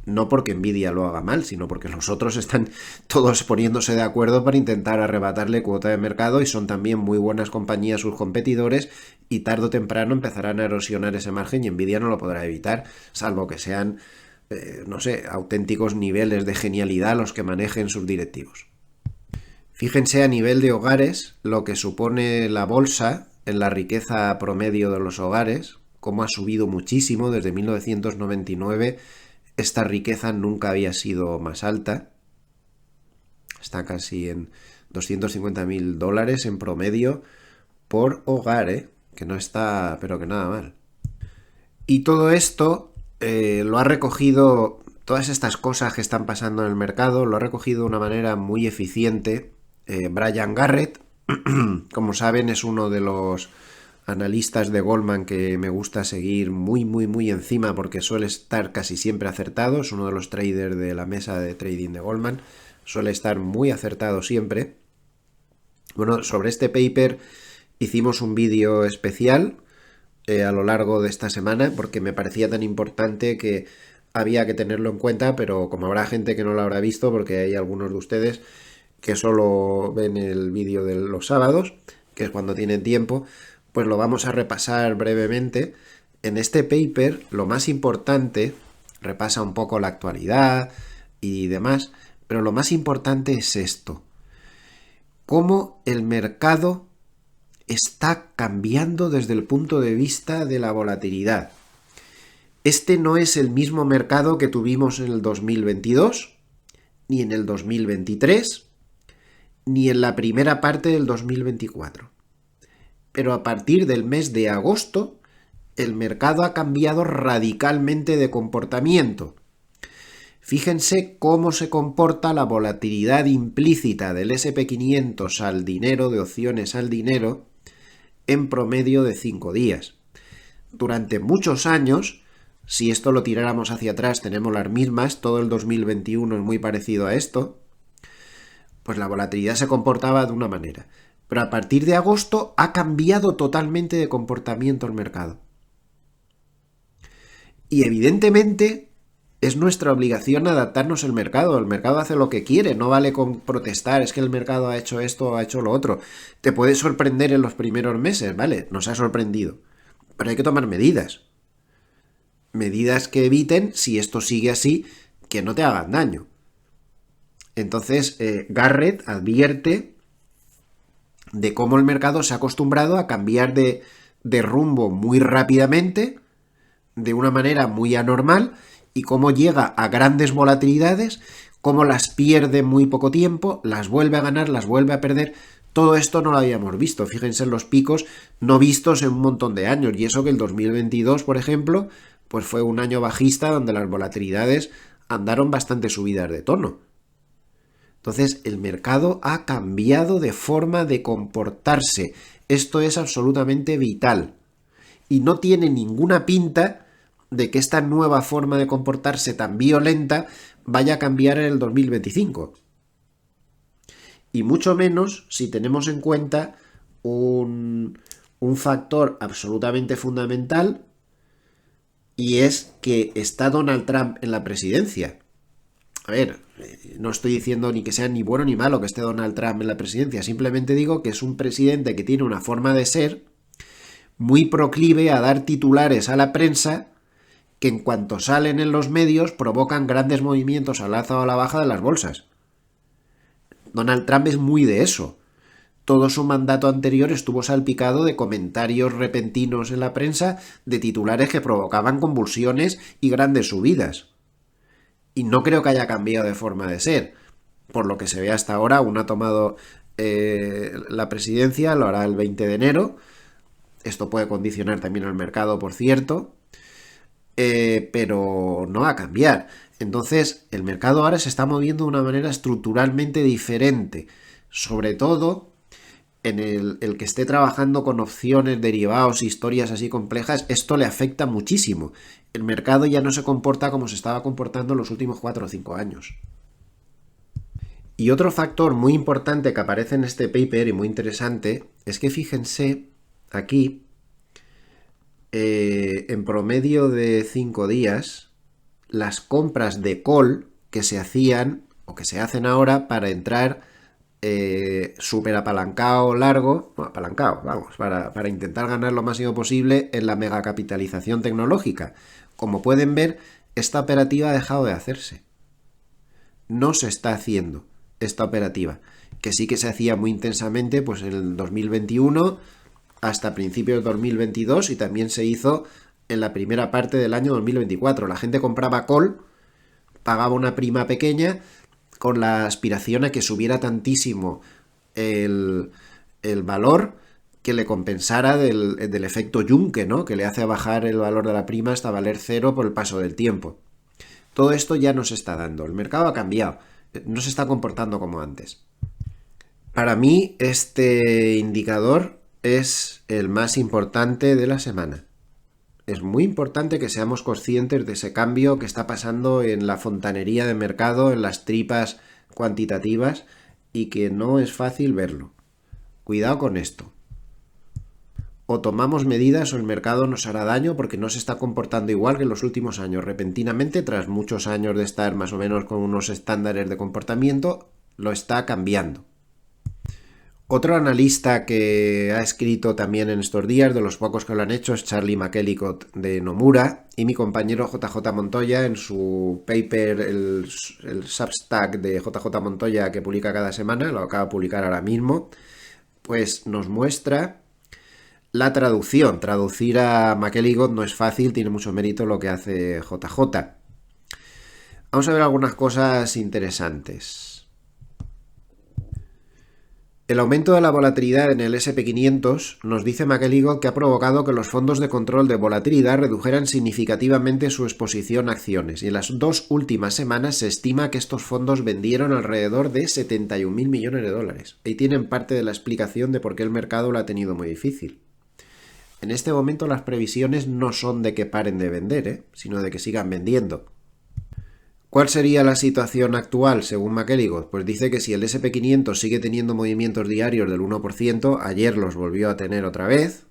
No porque Nvidia lo haga mal, sino porque los otros están todos poniéndose de acuerdo para intentar arrebatarle cuota de mercado y son también muy buenas compañías sus competidores y tarde o temprano empezarán a erosionar ese margen y Nvidia no lo podrá evitar, salvo que sean no sé, auténticos niveles de genialidad los que manejen sus directivos. Fíjense a nivel de hogares lo que supone la bolsa en la riqueza promedio de los hogares, cómo ha subido muchísimo desde 1999. Esta riqueza nunca había sido más alta. Está casi en $250.000 en promedio por hogar, que no está, pero que nada mal. Y todo esto lo ha recogido, todas estas cosas que están pasando en el mercado, lo ha recogido de una manera muy eficiente Brian Garrett. Como saben, es uno de los analistas de Goldman que me gusta seguir muy encima porque suele estar casi siempre acertado. Es uno de los traders de la mesa de trading de Goldman. Suele estar muy acertado siempre. Bueno, sobre este paper hicimos un vídeo especial a lo largo de esta semana porque me parecía tan importante que había que tenerlo en cuenta, pero como habrá gente que no lo habrá visto, porque hay algunos de ustedes que solo ven el vídeo de los sábados, que es cuando tienen tiempo, pues lo vamos a repasar brevemente. En este paper lo más importante, repasa un poco la actualidad y demás, pero lo más importante es esto: cómo el mercado está cambiando desde el punto de vista de la volatilidad. Este no es el mismo mercado que tuvimos en el 2022, ni en el 2023, ni en la primera parte del 2024. Pero a partir del mes de agosto, el mercado ha cambiado radicalmente de comportamiento. Fíjense cómo se comporta la volatilidad implícita del SP500 al dinero, de opciones al dinero, en promedio de 5 días. Durante muchos años, si esto lo tiráramos hacia atrás, tenemos las mismas, todo el 2021 es muy parecido a esto, pues la volatilidad se comportaba de una manera. Pero a partir de agosto ha cambiado totalmente de comportamiento el mercado. Y evidentemente es nuestra obligación adaptarnos al mercado. El mercado hace lo que quiere, no vale con protestar, es que el mercado ha hecho esto o ha hecho lo otro. Te puede sorprender en los primeros meses, ¿vale? Nos ha sorprendido. Pero hay que tomar medidas. Medidas que eviten, si esto sigue así, que no te hagan daño. Entonces, Garrett advierte de cómo el mercado se ha acostumbrado a cambiar de rumbo muy rápidamente, de una manera muy anormal, y cómo llega a grandes volatilidades, cómo las pierde en muy poco tiempo, las vuelve a ganar, las vuelve a perder. Todo esto no lo habíamos visto. Fíjense en los picos no vistos en un montón de años. Y eso que el 2022, por ejemplo, pues fue un año bajista donde las volatilidades andaron bastante subidas de tono. Entonces, el mercado ha cambiado de forma de comportarse. Esto es absolutamente vital. Y no tiene ninguna pinta de que esta nueva forma de comportarse tan violenta vaya a cambiar en el 2025. Y mucho menos si tenemos en cuenta un factor absolutamente fundamental, y es que está Donald Trump en la presidencia. A ver, no estoy diciendo ni que sea ni bueno ni malo que esté Donald Trump en la presidencia, simplemente digo que es un presidente que tiene una forma de ser muy proclive a dar titulares a la prensa que en cuanto salen en los medios provocan grandes movimientos al alza o a la baja de las bolsas. Donald Trump es muy de eso. Todo su mandato anterior estuvo salpicado de comentarios repentinos en la prensa, de titulares que provocaban convulsiones y grandes subidas. Y no creo que haya cambiado de forma de ser. Por lo que se ve hasta ahora, aún ha tomado la presidencia, lo hará el 20 de enero. Esto puede condicionar también al mercado, por cierto. Pero no va a cambiar. Entonces, el mercado ahora se está moviendo de una manera estructuralmente diferente. Sobre todo en el que esté trabajando con opciones, derivados, historias así complejas, esto le afecta muchísimo. El mercado ya no se comporta como se estaba comportando en los últimos 4 o 5 años. Y otro factor muy importante que aparece en este paper y muy interesante es que fíjense aquí, en promedio de 5 días, las compras de call que se hacían o que se hacen ahora para entrar súper apalancado largo, no, apalancado, vamos, para intentar ganar lo máximo posible en la megacapitalización tecnológica. Como pueden ver, esta operativa ha dejado de hacerse. No se está haciendo esta operativa, que sí que se hacía muy intensamente pues en el 2021 hasta principios de 2022 y también se hizo en la primera parte del año 2024. La gente compraba call, pagaba una prima pequeña con la aspiración a que subiera tantísimo el valor que le compensara del efecto yunque, ¿no? Que le hace bajar el valor de la prima hasta valer cero por el paso del tiempo. Todo esto ya no se está dando. El mercado ha cambiado. No se está comportando como antes. Para mí, este indicador es el más importante de la semana. Es muy importante que seamos conscientes de ese cambio que está pasando en la fontanería de mercado, en las tripas cuantitativas, y que no es fácil verlo. Cuidado con esto. O tomamos medidas o el mercado nos hará daño porque no se está comportando igual que en los últimos años. Repentinamente, tras muchos años de estar más o menos con unos estándares de comportamiento, lo está cambiando. Otro analista que ha escrito también en estos días, de los pocos que lo han hecho, es Charlie McElligott de Nomura, y mi compañero JJ Montoya en su paper, el Substack de JJ Montoya que publica cada semana, lo acaba de publicar ahora mismo, pues nos muestra la traducción. Traducir a McElligott no es fácil, tiene mucho mérito lo que hace JJ. Vamos a ver algunas cosas interesantes. El aumento de la volatilidad en el S&P 500 nos dice McElligott que ha provocado que los fondos de control de volatilidad redujeran significativamente su exposición a acciones, y en las 2 últimas semanas se estima que estos fondos vendieron alrededor de 71.000 millones de dólares. Ahí tienen parte de la explicación de por qué el mercado lo ha tenido muy difícil. En este momento las previsiones no son de que paren de vender, sino de que sigan vendiendo. ¿Cuál sería la situación actual según McElligott? Pues dice que si el S&P 500 sigue teniendo movimientos diarios del 1%, ayer los volvió a tener otra vez,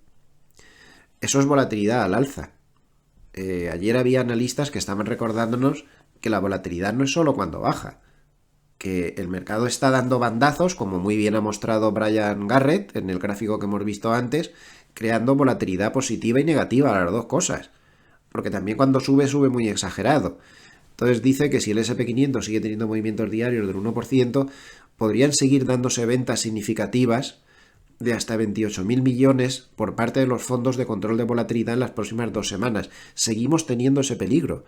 eso es volatilidad al alza. Ayer había analistas que estaban recordándonos que la volatilidad no es solo cuando baja, que el mercado está dando bandazos, como muy bien ha mostrado Brian Garrett en el gráfico que hemos visto antes, creando volatilidad positiva y negativa, las dos cosas, porque también cuando sube, sube muy exagerado. Entonces dice que si el S&P 500 sigue teniendo movimientos diarios del 1%, podrían seguir dándose ventas significativas de hasta 28.000 millones por parte de los fondos de control de volatilidad en las próximas 2 semanas. Seguimos teniendo ese peligro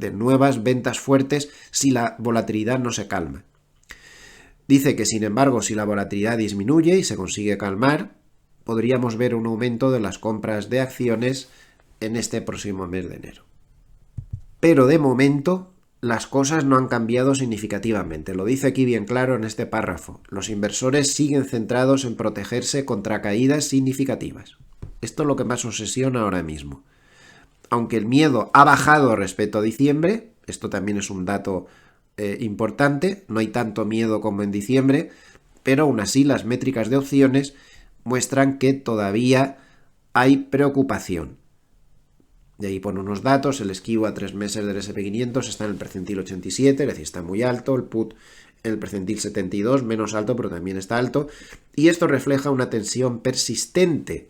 de nuevas ventas fuertes si la volatilidad no se calma. Dice que, sin embargo, si la volatilidad disminuye y se consigue calmar, podríamos ver un aumento de las compras de acciones en este próximo mes de enero. Pero de momento las cosas no han cambiado significativamente. Lo dice aquí bien claro en este párrafo. Los inversores siguen centrados en protegerse contra caídas significativas. Esto es lo que más obsesiona ahora mismo. Aunque el miedo ha bajado respecto a diciembre, esto también es un dato importante, no hay tanto miedo como en diciembre, pero aún así las métricas de opciones muestran que todavía hay preocupación. De ahí pone unos datos, el esquivo a 3 meses del S&P 500 está en el percentil 87, es decir, está muy alto, el put en el percentil 72, menos alto, pero también está alto, y esto refleja una tensión persistente,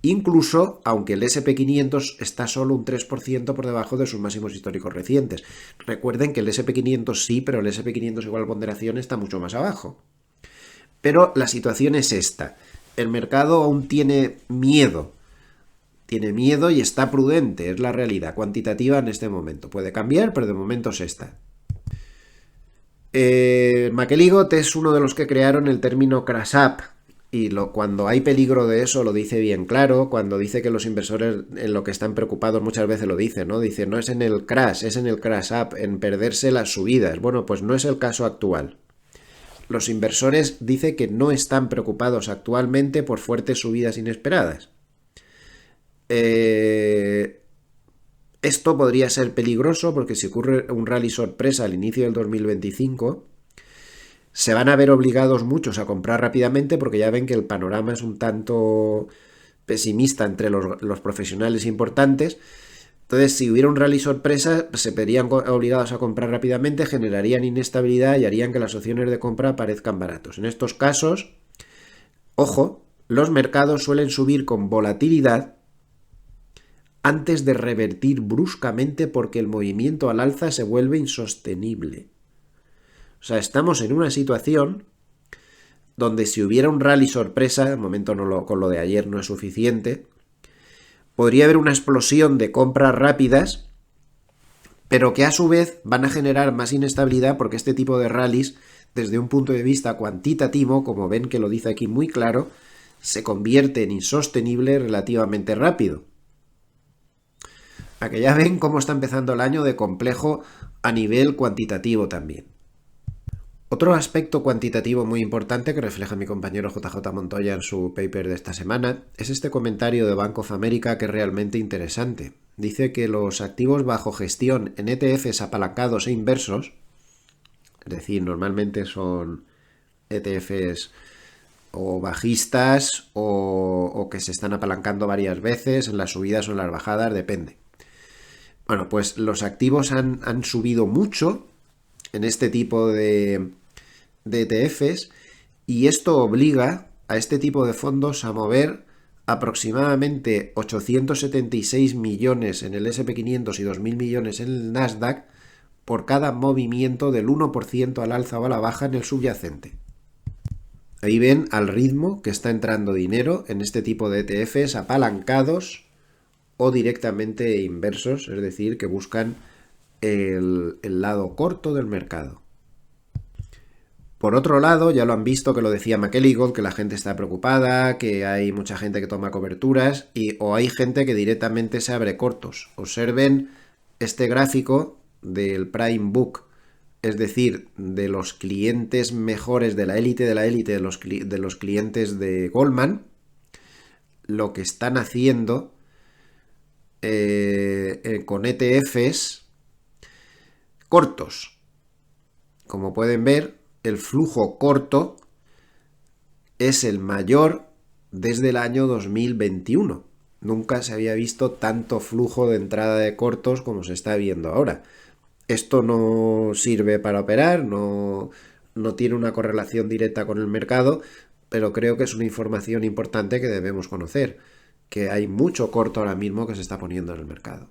incluso aunque el S&P 500 está solo un 3% por debajo de sus máximos históricos recientes. Recuerden que el S&P 500 sí, pero el S&P 500 igual a ponderación está mucho más abajo. Pero la situación es esta, el mercado aún tiene miedo y está prudente, es la realidad cuantitativa en este momento. Puede cambiar, pero de momento es esta. McElligott es uno de los que crearon el término crash up, y cuando hay peligro de eso lo dice bien claro. Cuando dice que los inversores en lo que están preocupados muchas veces lo dice, ¿no? Dice, no es en el crash, es en el crash up, en perderse las subidas. Bueno, pues no es el caso actual. Los inversores dice que no están preocupados actualmente por fuertes subidas inesperadas. Esto podría ser peligroso porque si ocurre un rally sorpresa al inicio del 2025, se van a ver obligados muchos a comprar rápidamente porque ya ven que el panorama es un tanto pesimista entre los profesionales importantes. Entonces, si hubiera un rally sorpresa, se verían obligados a comprar rápidamente, generarían inestabilidad y harían que las opciones de compra parezcan baratos. En estos casos, ojo, los mercados suelen subir con volatilidad antes de revertir bruscamente porque el movimiento al alza se vuelve insostenible. O sea, estamos en una situación donde si hubiera un rally sorpresa, de momento con lo de ayer no es suficiente, podría haber una explosión de compras rápidas, pero que a su vez van a generar más inestabilidad porque este tipo de rallies, desde un punto de vista cuantitativo, como ven que lo dice aquí muy claro, se convierte en insostenible relativamente rápido. A que ya ven cómo está empezando el año de complejo a nivel cuantitativo también. Otro aspecto cuantitativo muy importante que refleja mi compañero JJ Montoya en su paper de esta semana es este comentario de Bank of America que es realmente interesante. Dice que los activos bajo gestión en ETFs apalancados e inversos, es decir, normalmente son ETFs o bajistas o que se están apalancando varias veces en las subidas o en las bajadas, depende. Bueno, pues los activos han subido mucho en este tipo de ETFs y esto obliga a este tipo de fondos a mover aproximadamente 876 millones en el SP500 y 2.000 millones en el Nasdaq por cada movimiento del 1% al alza o a la baja en el subyacente. Ahí ven al ritmo que está entrando dinero en este tipo de ETFs apalancados o directamente inversos, es decir, que buscan el lado corto del mercado. Por otro lado, ya lo han visto que lo decía McElligott, que la gente está preocupada, que hay mucha gente que toma coberturas o hay gente que directamente se abre cortos. Observen este gráfico del Prime Book, es decir, de los clientes mejores de la élite de los clientes de Goldman, lo que están haciendo con ETFs cortos. Como pueden ver, el flujo corto es el mayor desde el año 2021. Nunca se había visto tanto flujo de entrada de cortos como se está viendo ahora. Esto no sirve para operar, no tiene una correlación directa con el mercado, pero creo que es una información importante que debemos conocer, que hay mucho corto ahora mismo que se está poniendo en el mercado.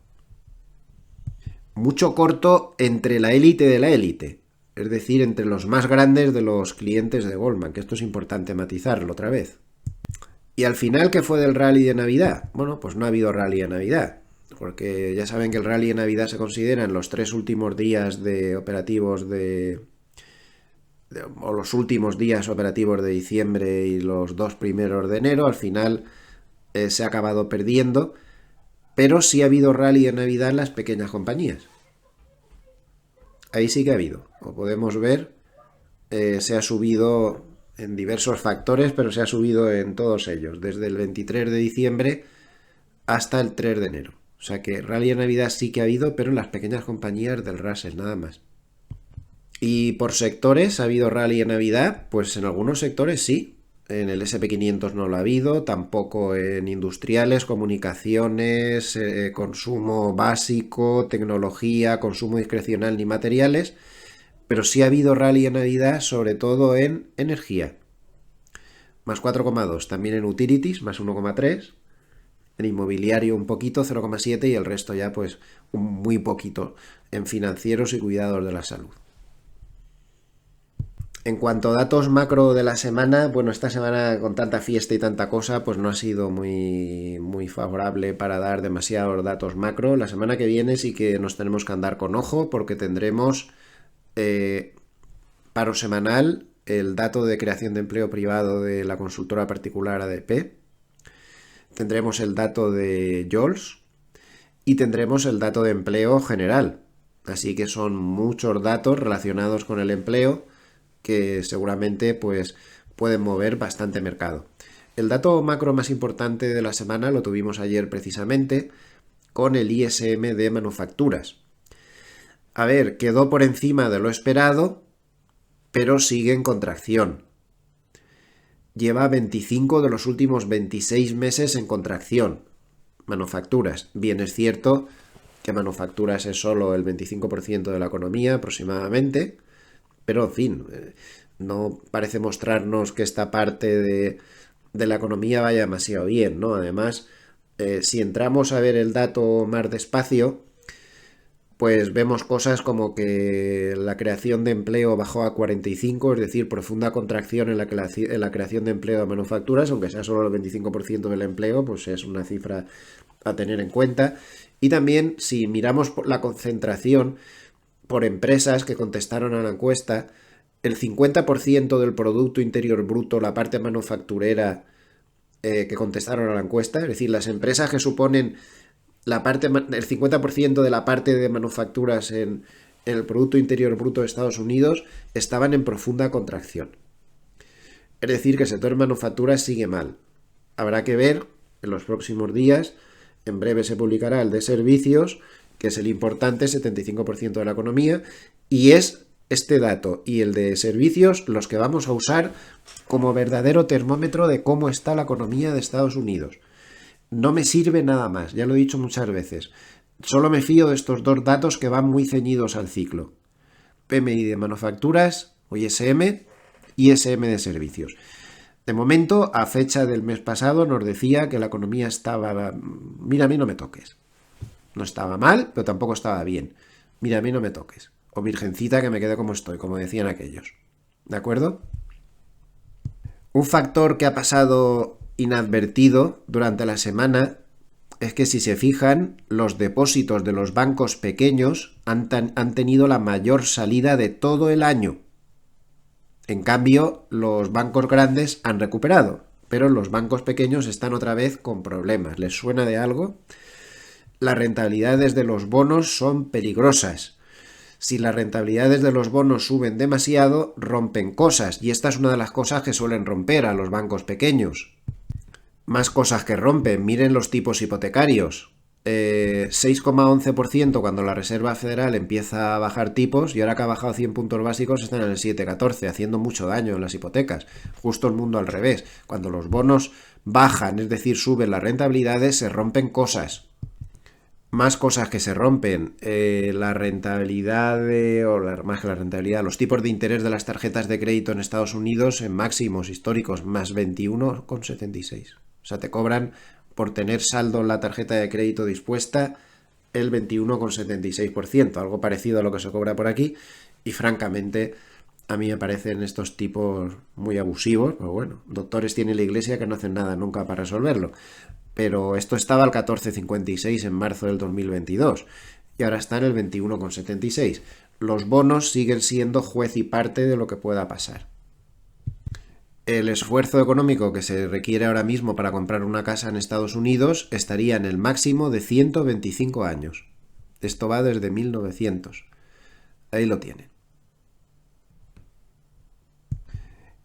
Mucho corto entre la élite de la élite, es decir, entre los más grandes de los clientes de Goldman, que esto es importante matizarlo otra vez. Y al final, ¿qué fue del rally de Navidad? Bueno, pues no ha habido rally de Navidad, porque ya saben que el rally de Navidad se considera en los 3 últimos días de operativos o los últimos días operativos de diciembre y los 2 primeros de enero. Al final se ha acabado perdiendo, pero sí ha habido rally de Navidad en las pequeñas compañías. Ahí sí que ha habido, como podemos ver, se ha subido en diversos factores, pero se ha subido en todos ellos, desde el 23 de diciembre hasta el 3 de enero. O sea que rally de Navidad sí que ha habido, pero en las pequeñas compañías del Russell nada más. Y por sectores, ¿ha habido rally de Navidad? Pues en algunos sectores sí. En el SP500 no lo ha habido, tampoco en industriales, comunicaciones, consumo básico, tecnología, consumo discrecional ni materiales, pero sí ha habido rally de Navidad, sobre todo en energía. Más 4,2, también en utilities, más 1,3, en inmobiliario un poquito, 0,7 y el resto ya pues muy poquito en financieros y cuidados de la salud. En cuanto a datos macro de la semana, bueno, esta semana con tanta fiesta y tanta cosa, pues no ha sido muy favorable para dar demasiados datos macro. La semana que viene sí que nos tenemos que andar con ojo porque tendremos paro semanal, el dato de creación de empleo privado de la consultora particular ADP, tendremos el dato de Jols y tendremos el dato de empleo general. Así que son muchos datos relacionados con el empleo que seguramente pues pueden mover bastante mercado. El dato macro más importante de la semana lo tuvimos ayer precisamente con el ISM de manufacturas. A ver, quedó por encima de lo esperado, pero sigue en contracción. Lleva 25 de los últimos 26 meses en contracción. Manufacturas. Bien es cierto que manufacturas es solo el 25% de la economía aproximadamente, pero en fin, no parece mostrarnos que esta parte de la economía vaya demasiado bien, ¿no? Además, Si entramos a ver el dato más despacio, pues vemos cosas como que la creación de empleo bajó a 45, es decir, profunda contracción en la creación de empleo de manufacturas, aunque sea solo el 25% del empleo, pues es una cifra a tener en cuenta. Y también, si miramos la concentración por empresas que contestaron a la encuesta, el 50% del Producto Interior Bruto, la parte manufacturera que contestaron a la encuesta, es decir, las empresas que suponen el 50% de la parte de manufacturas en el Producto Interior Bruto de Estados Unidos estaban en profunda contracción. Es decir, que el sector de manufacturas sigue mal. Habrá que ver en los próximos días. En breve se publicará el de servicios, que es el importante, 75% de la economía, y es este dato y el de servicios los que vamos a usar como verdadero termómetro de cómo está la economía de Estados Unidos. No me sirve nada más, ya lo he dicho muchas veces. Solo me fío de estos dos datos que van muy ceñidos al ciclo. PMI de manufacturas, o ISM, ISM de servicios. De momento, a fecha del mes pasado, nos decía que la economía estaba... Mira, a mí no me toques. No estaba mal, pero tampoco estaba bien. Mira, a mí no me toques. O virgencita que me quede como estoy, como decían aquellos. ¿De acuerdo? Un factor que ha pasado inadvertido durante la semana es que, si se fijan, los depósitos de los bancos pequeños han tenido la mayor salida de todo el año. En cambio, los bancos grandes han recuperado, pero los bancos pequeños están otra vez con problemas. ¿Les suena de algo? Las rentabilidades de los bonos son peligrosas. Si las rentabilidades de los bonos suben demasiado, rompen cosas, y esta es una de las cosas que suelen romper a los bancos pequeños. Más cosas que rompen, miren los tipos hipotecarios. 6,11% cuando la Reserva Federal empieza a bajar tipos, y ahora que ha bajado 100 puntos básicos están en el 7,14, haciendo mucho daño en las hipotecas. Justo el mundo al revés. Cuando los bonos bajan, es decir, suben las rentabilidades, se rompen cosas. Más cosas que se rompen, la rentabilidad, más que la rentabilidad, los tipos de interés de las tarjetas de crédito en Estados Unidos en máximos históricos, más 21,76. O sea, te cobran por tener saldo en la tarjeta de crédito dispuesta el 21,76%, algo parecido a lo que se cobra por aquí, y francamente a mí me parecen estos tipos muy abusivos, pero bueno, doctores tiene la Iglesia que no hacen nada nunca para resolverlo. Pero esto estaba al 14,56 en marzo del 2022 y ahora está en el 21,76. Los bonos siguen siendo juez y parte de lo que pueda pasar. El esfuerzo económico que se requiere ahora mismo para comprar una casa en Estados Unidos estaría en el máximo de 125 años. Esto va desde 1900. Ahí lo tienen.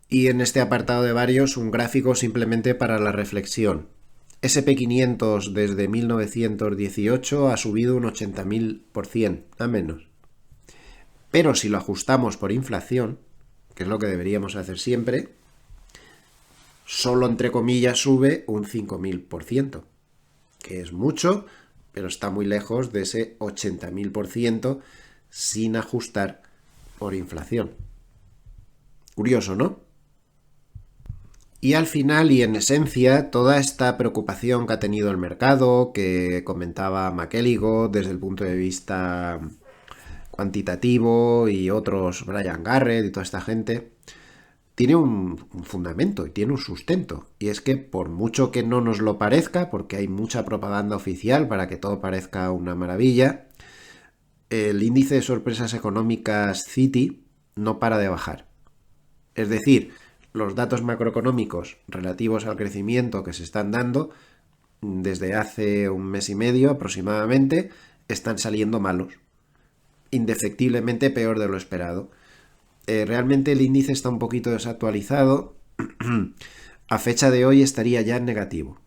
Y en este apartado de varios, un gráfico simplemente para la reflexión. SP500 desde 1918 ha subido un 80.000%, a menos. Pero si lo ajustamos por inflación, que es lo que deberíamos hacer siempre, solo entre comillas sube un 5.000%, que es mucho, pero está muy lejos de ese 80.000% sin ajustar por inflación. Curioso, ¿no? Y al final, y en esencia, toda esta preocupación que ha tenido el mercado, que comentaba McElligott desde el punto de vista cuantitativo, y otros, Brian Garrett y toda esta gente, tiene un fundamento y tiene un sustento. Y es que, por mucho que no nos lo parezca, porque hay mucha propaganda oficial para que todo parezca una maravilla, el índice de sorpresas económicas CITI no para de bajar. Es decir, los datos macroeconómicos relativos al crecimiento que se están dando desde hace un mes y medio aproximadamente están saliendo malos, indefectiblemente peor de lo esperado. Realmente el índice está un poquito desactualizado. A fecha de hoy estaría ya en negativo,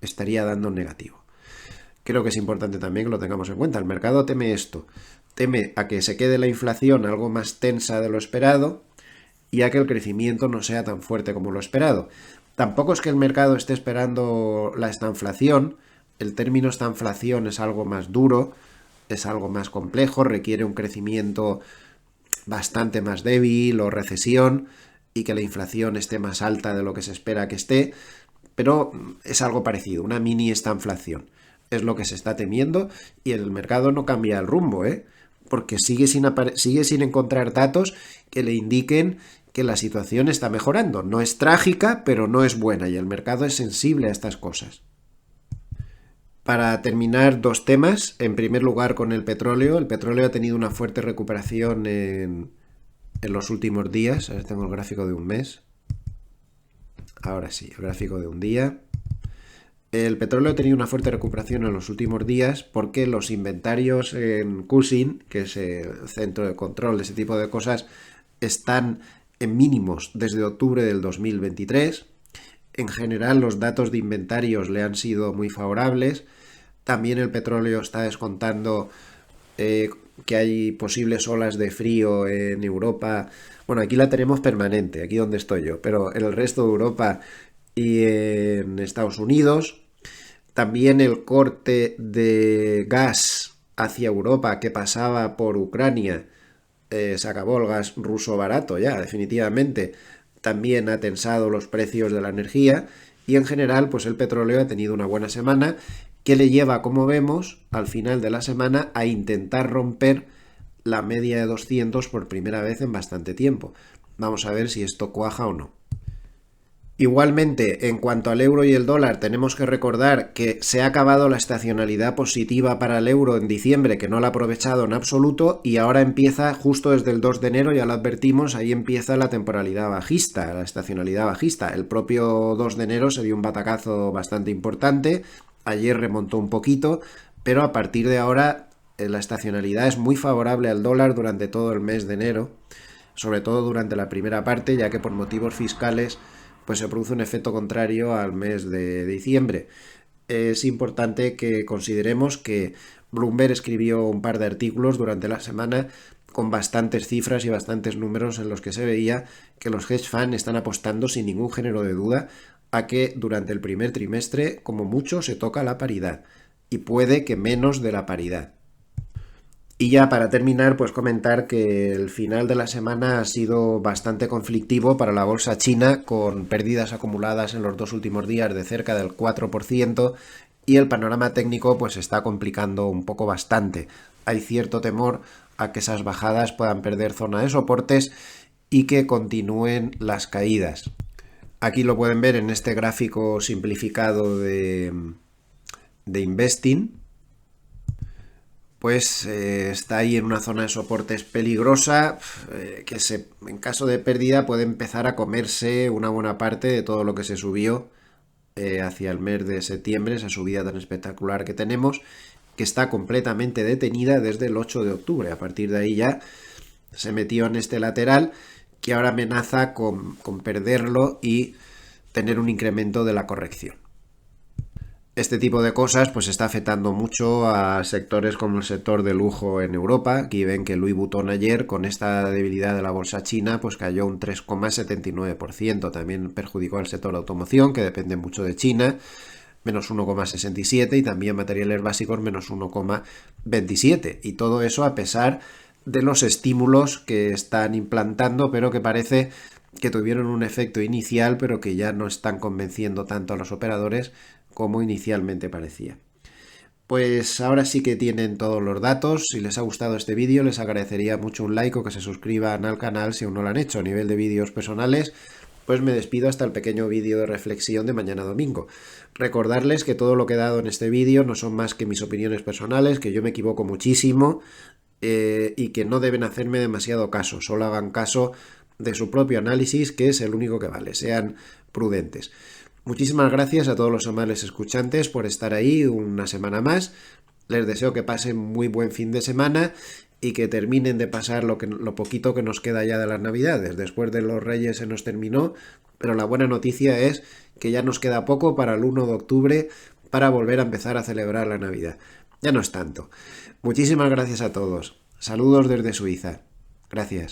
estaría dando negativo. Creo que es importante también que lo tengamos en cuenta. El mercado teme esto, teme a que se quede la inflación algo más tensa de lo esperado y a que el crecimiento no sea tan fuerte como lo esperado. Tampoco es que el mercado esté esperando la estanflación. El término estanflación es algo más duro, es algo más complejo, requiere un crecimiento bastante más débil o recesión, y que la inflación esté más alta de lo que se espera que esté. pero es algo parecido, una mini estanflación. Es lo que se está temiendo y el mercado no cambia el rumbo, porque sigue sin encontrar datos que le indiquen que la situación está mejorando. No es trágica, pero no es buena y el mercado es sensible a estas cosas. Para terminar, dos temas. En primer lugar, con el petróleo. El petróleo ha tenido una fuerte recuperación en los últimos días. A ver, tengo el gráfico de un mes. Ahora sí, el gráfico de un día. El petróleo ha tenido una fuerte recuperación en los últimos días porque los inventarios en Cushing, que es el centro de control de ese tipo de cosas, están en mínimos desde octubre del 2023. En general, los datos de inventarios le han sido muy favorables. También el petróleo está descontando que hay posibles olas de frío en Europa. Bueno, aquí la tenemos permanente, aquí donde estoy yo, pero en el resto de Europa y en Estados Unidos. También el corte de gas hacia Europa que pasaba por Ucrania, se acabó el gas ruso barato ya, definitivamente. También ha tensado los precios de la energía y en general pues el petróleo ha tenido una buena semana que le lleva, como vemos, al final de la semana a intentar romper la media de 200 por primera vez en bastante tiempo. Vamos a ver si esto cuaja o no. Igualmente, en cuanto al euro y el dólar, tenemos que recordar que se ha acabado la estacionalidad positiva para el euro en diciembre, que no la ha aprovechado en absoluto, y ahora empieza justo desde el 2 de enero, ya lo advertimos, ahí empieza la temporalidad bajista, la estacionalidad bajista. El propio 2 de enero se dio un batacazo bastante importante, ayer remontó un poquito, pero a partir de ahora la estacionalidad es muy favorable al dólar durante todo el mes de enero, sobre todo durante la primera parte, ya que por motivos fiscales pues se produce un efecto contrario al mes de diciembre. Es importante que consideremos que Bloomberg escribió un par de artículos durante la semana con bastantes cifras y bastantes números en los que se veía que los hedge funds están apostando sin ningún género de duda a que durante el primer trimestre, como mucho, se toca la paridad y puede que menos de la paridad. Y ya para terminar, pues comentar que el final de la semana ha sido bastante conflictivo para la bolsa china, con pérdidas acumuladas en los dos últimos días de cerca del 4%, y el panorama técnico pues está complicando un poco bastante. Hay cierto temor a que esas bajadas puedan perder zona de soportes y que continúen las caídas. Aquí lo pueden ver en este gráfico simplificado de Investing. Pues está ahí en una zona de soportes peligrosa que en caso de pérdida puede empezar a comerse una buena parte de todo lo que se subió hacia el mes de septiembre, esa subida tan espectacular que tenemos, que está completamente detenida desde el 8 de octubre. A partir de ahí ya se metió en este lateral que ahora amenaza con perderlo y tener un incremento de la corrección. Este tipo de cosas pues está afectando mucho a sectores como el sector de lujo en Europa. Aquí ven que Louis Vuitton ayer, con esta debilidad de la bolsa china, pues cayó un 3,79%. También perjudicó al sector de automoción, que depende mucho de China, menos 1,67%, y también materiales básicos, menos 1,27%. Y todo eso a pesar de los estímulos que están implantando, pero que parece que tuvieron un efecto inicial, pero que ya no están convenciendo tanto a los operadores como inicialmente parecía. Pues ahora sí que tienen todos los datos. Si les ha gustado este vídeo, les agradecería mucho un like o que se suscriban al canal si aún no lo han hecho. A nivel de vídeos personales, pues me despido hasta el pequeño vídeo de reflexión de mañana domingo. Recordarles que todo lo que he dado en este vídeo no son más que mis opiniones personales, que yo me equivoco muchísimo y que no deben hacerme demasiado caso. Solo hagan caso de su propio análisis, que es el único que vale. Sean prudentes. Muchísimas gracias a todos los amables escuchantes por estar ahí una semana más. Les deseo que pasen muy buen fin de semana y que terminen de pasar lo poquito que nos queda ya de las Navidades. Después de los Reyes se nos terminó, pero la buena noticia es que ya nos queda poco para el 1 de octubre para volver a empezar a celebrar la Navidad. Ya no es tanto. Muchísimas gracias a todos. Saludos desde Suiza. Gracias.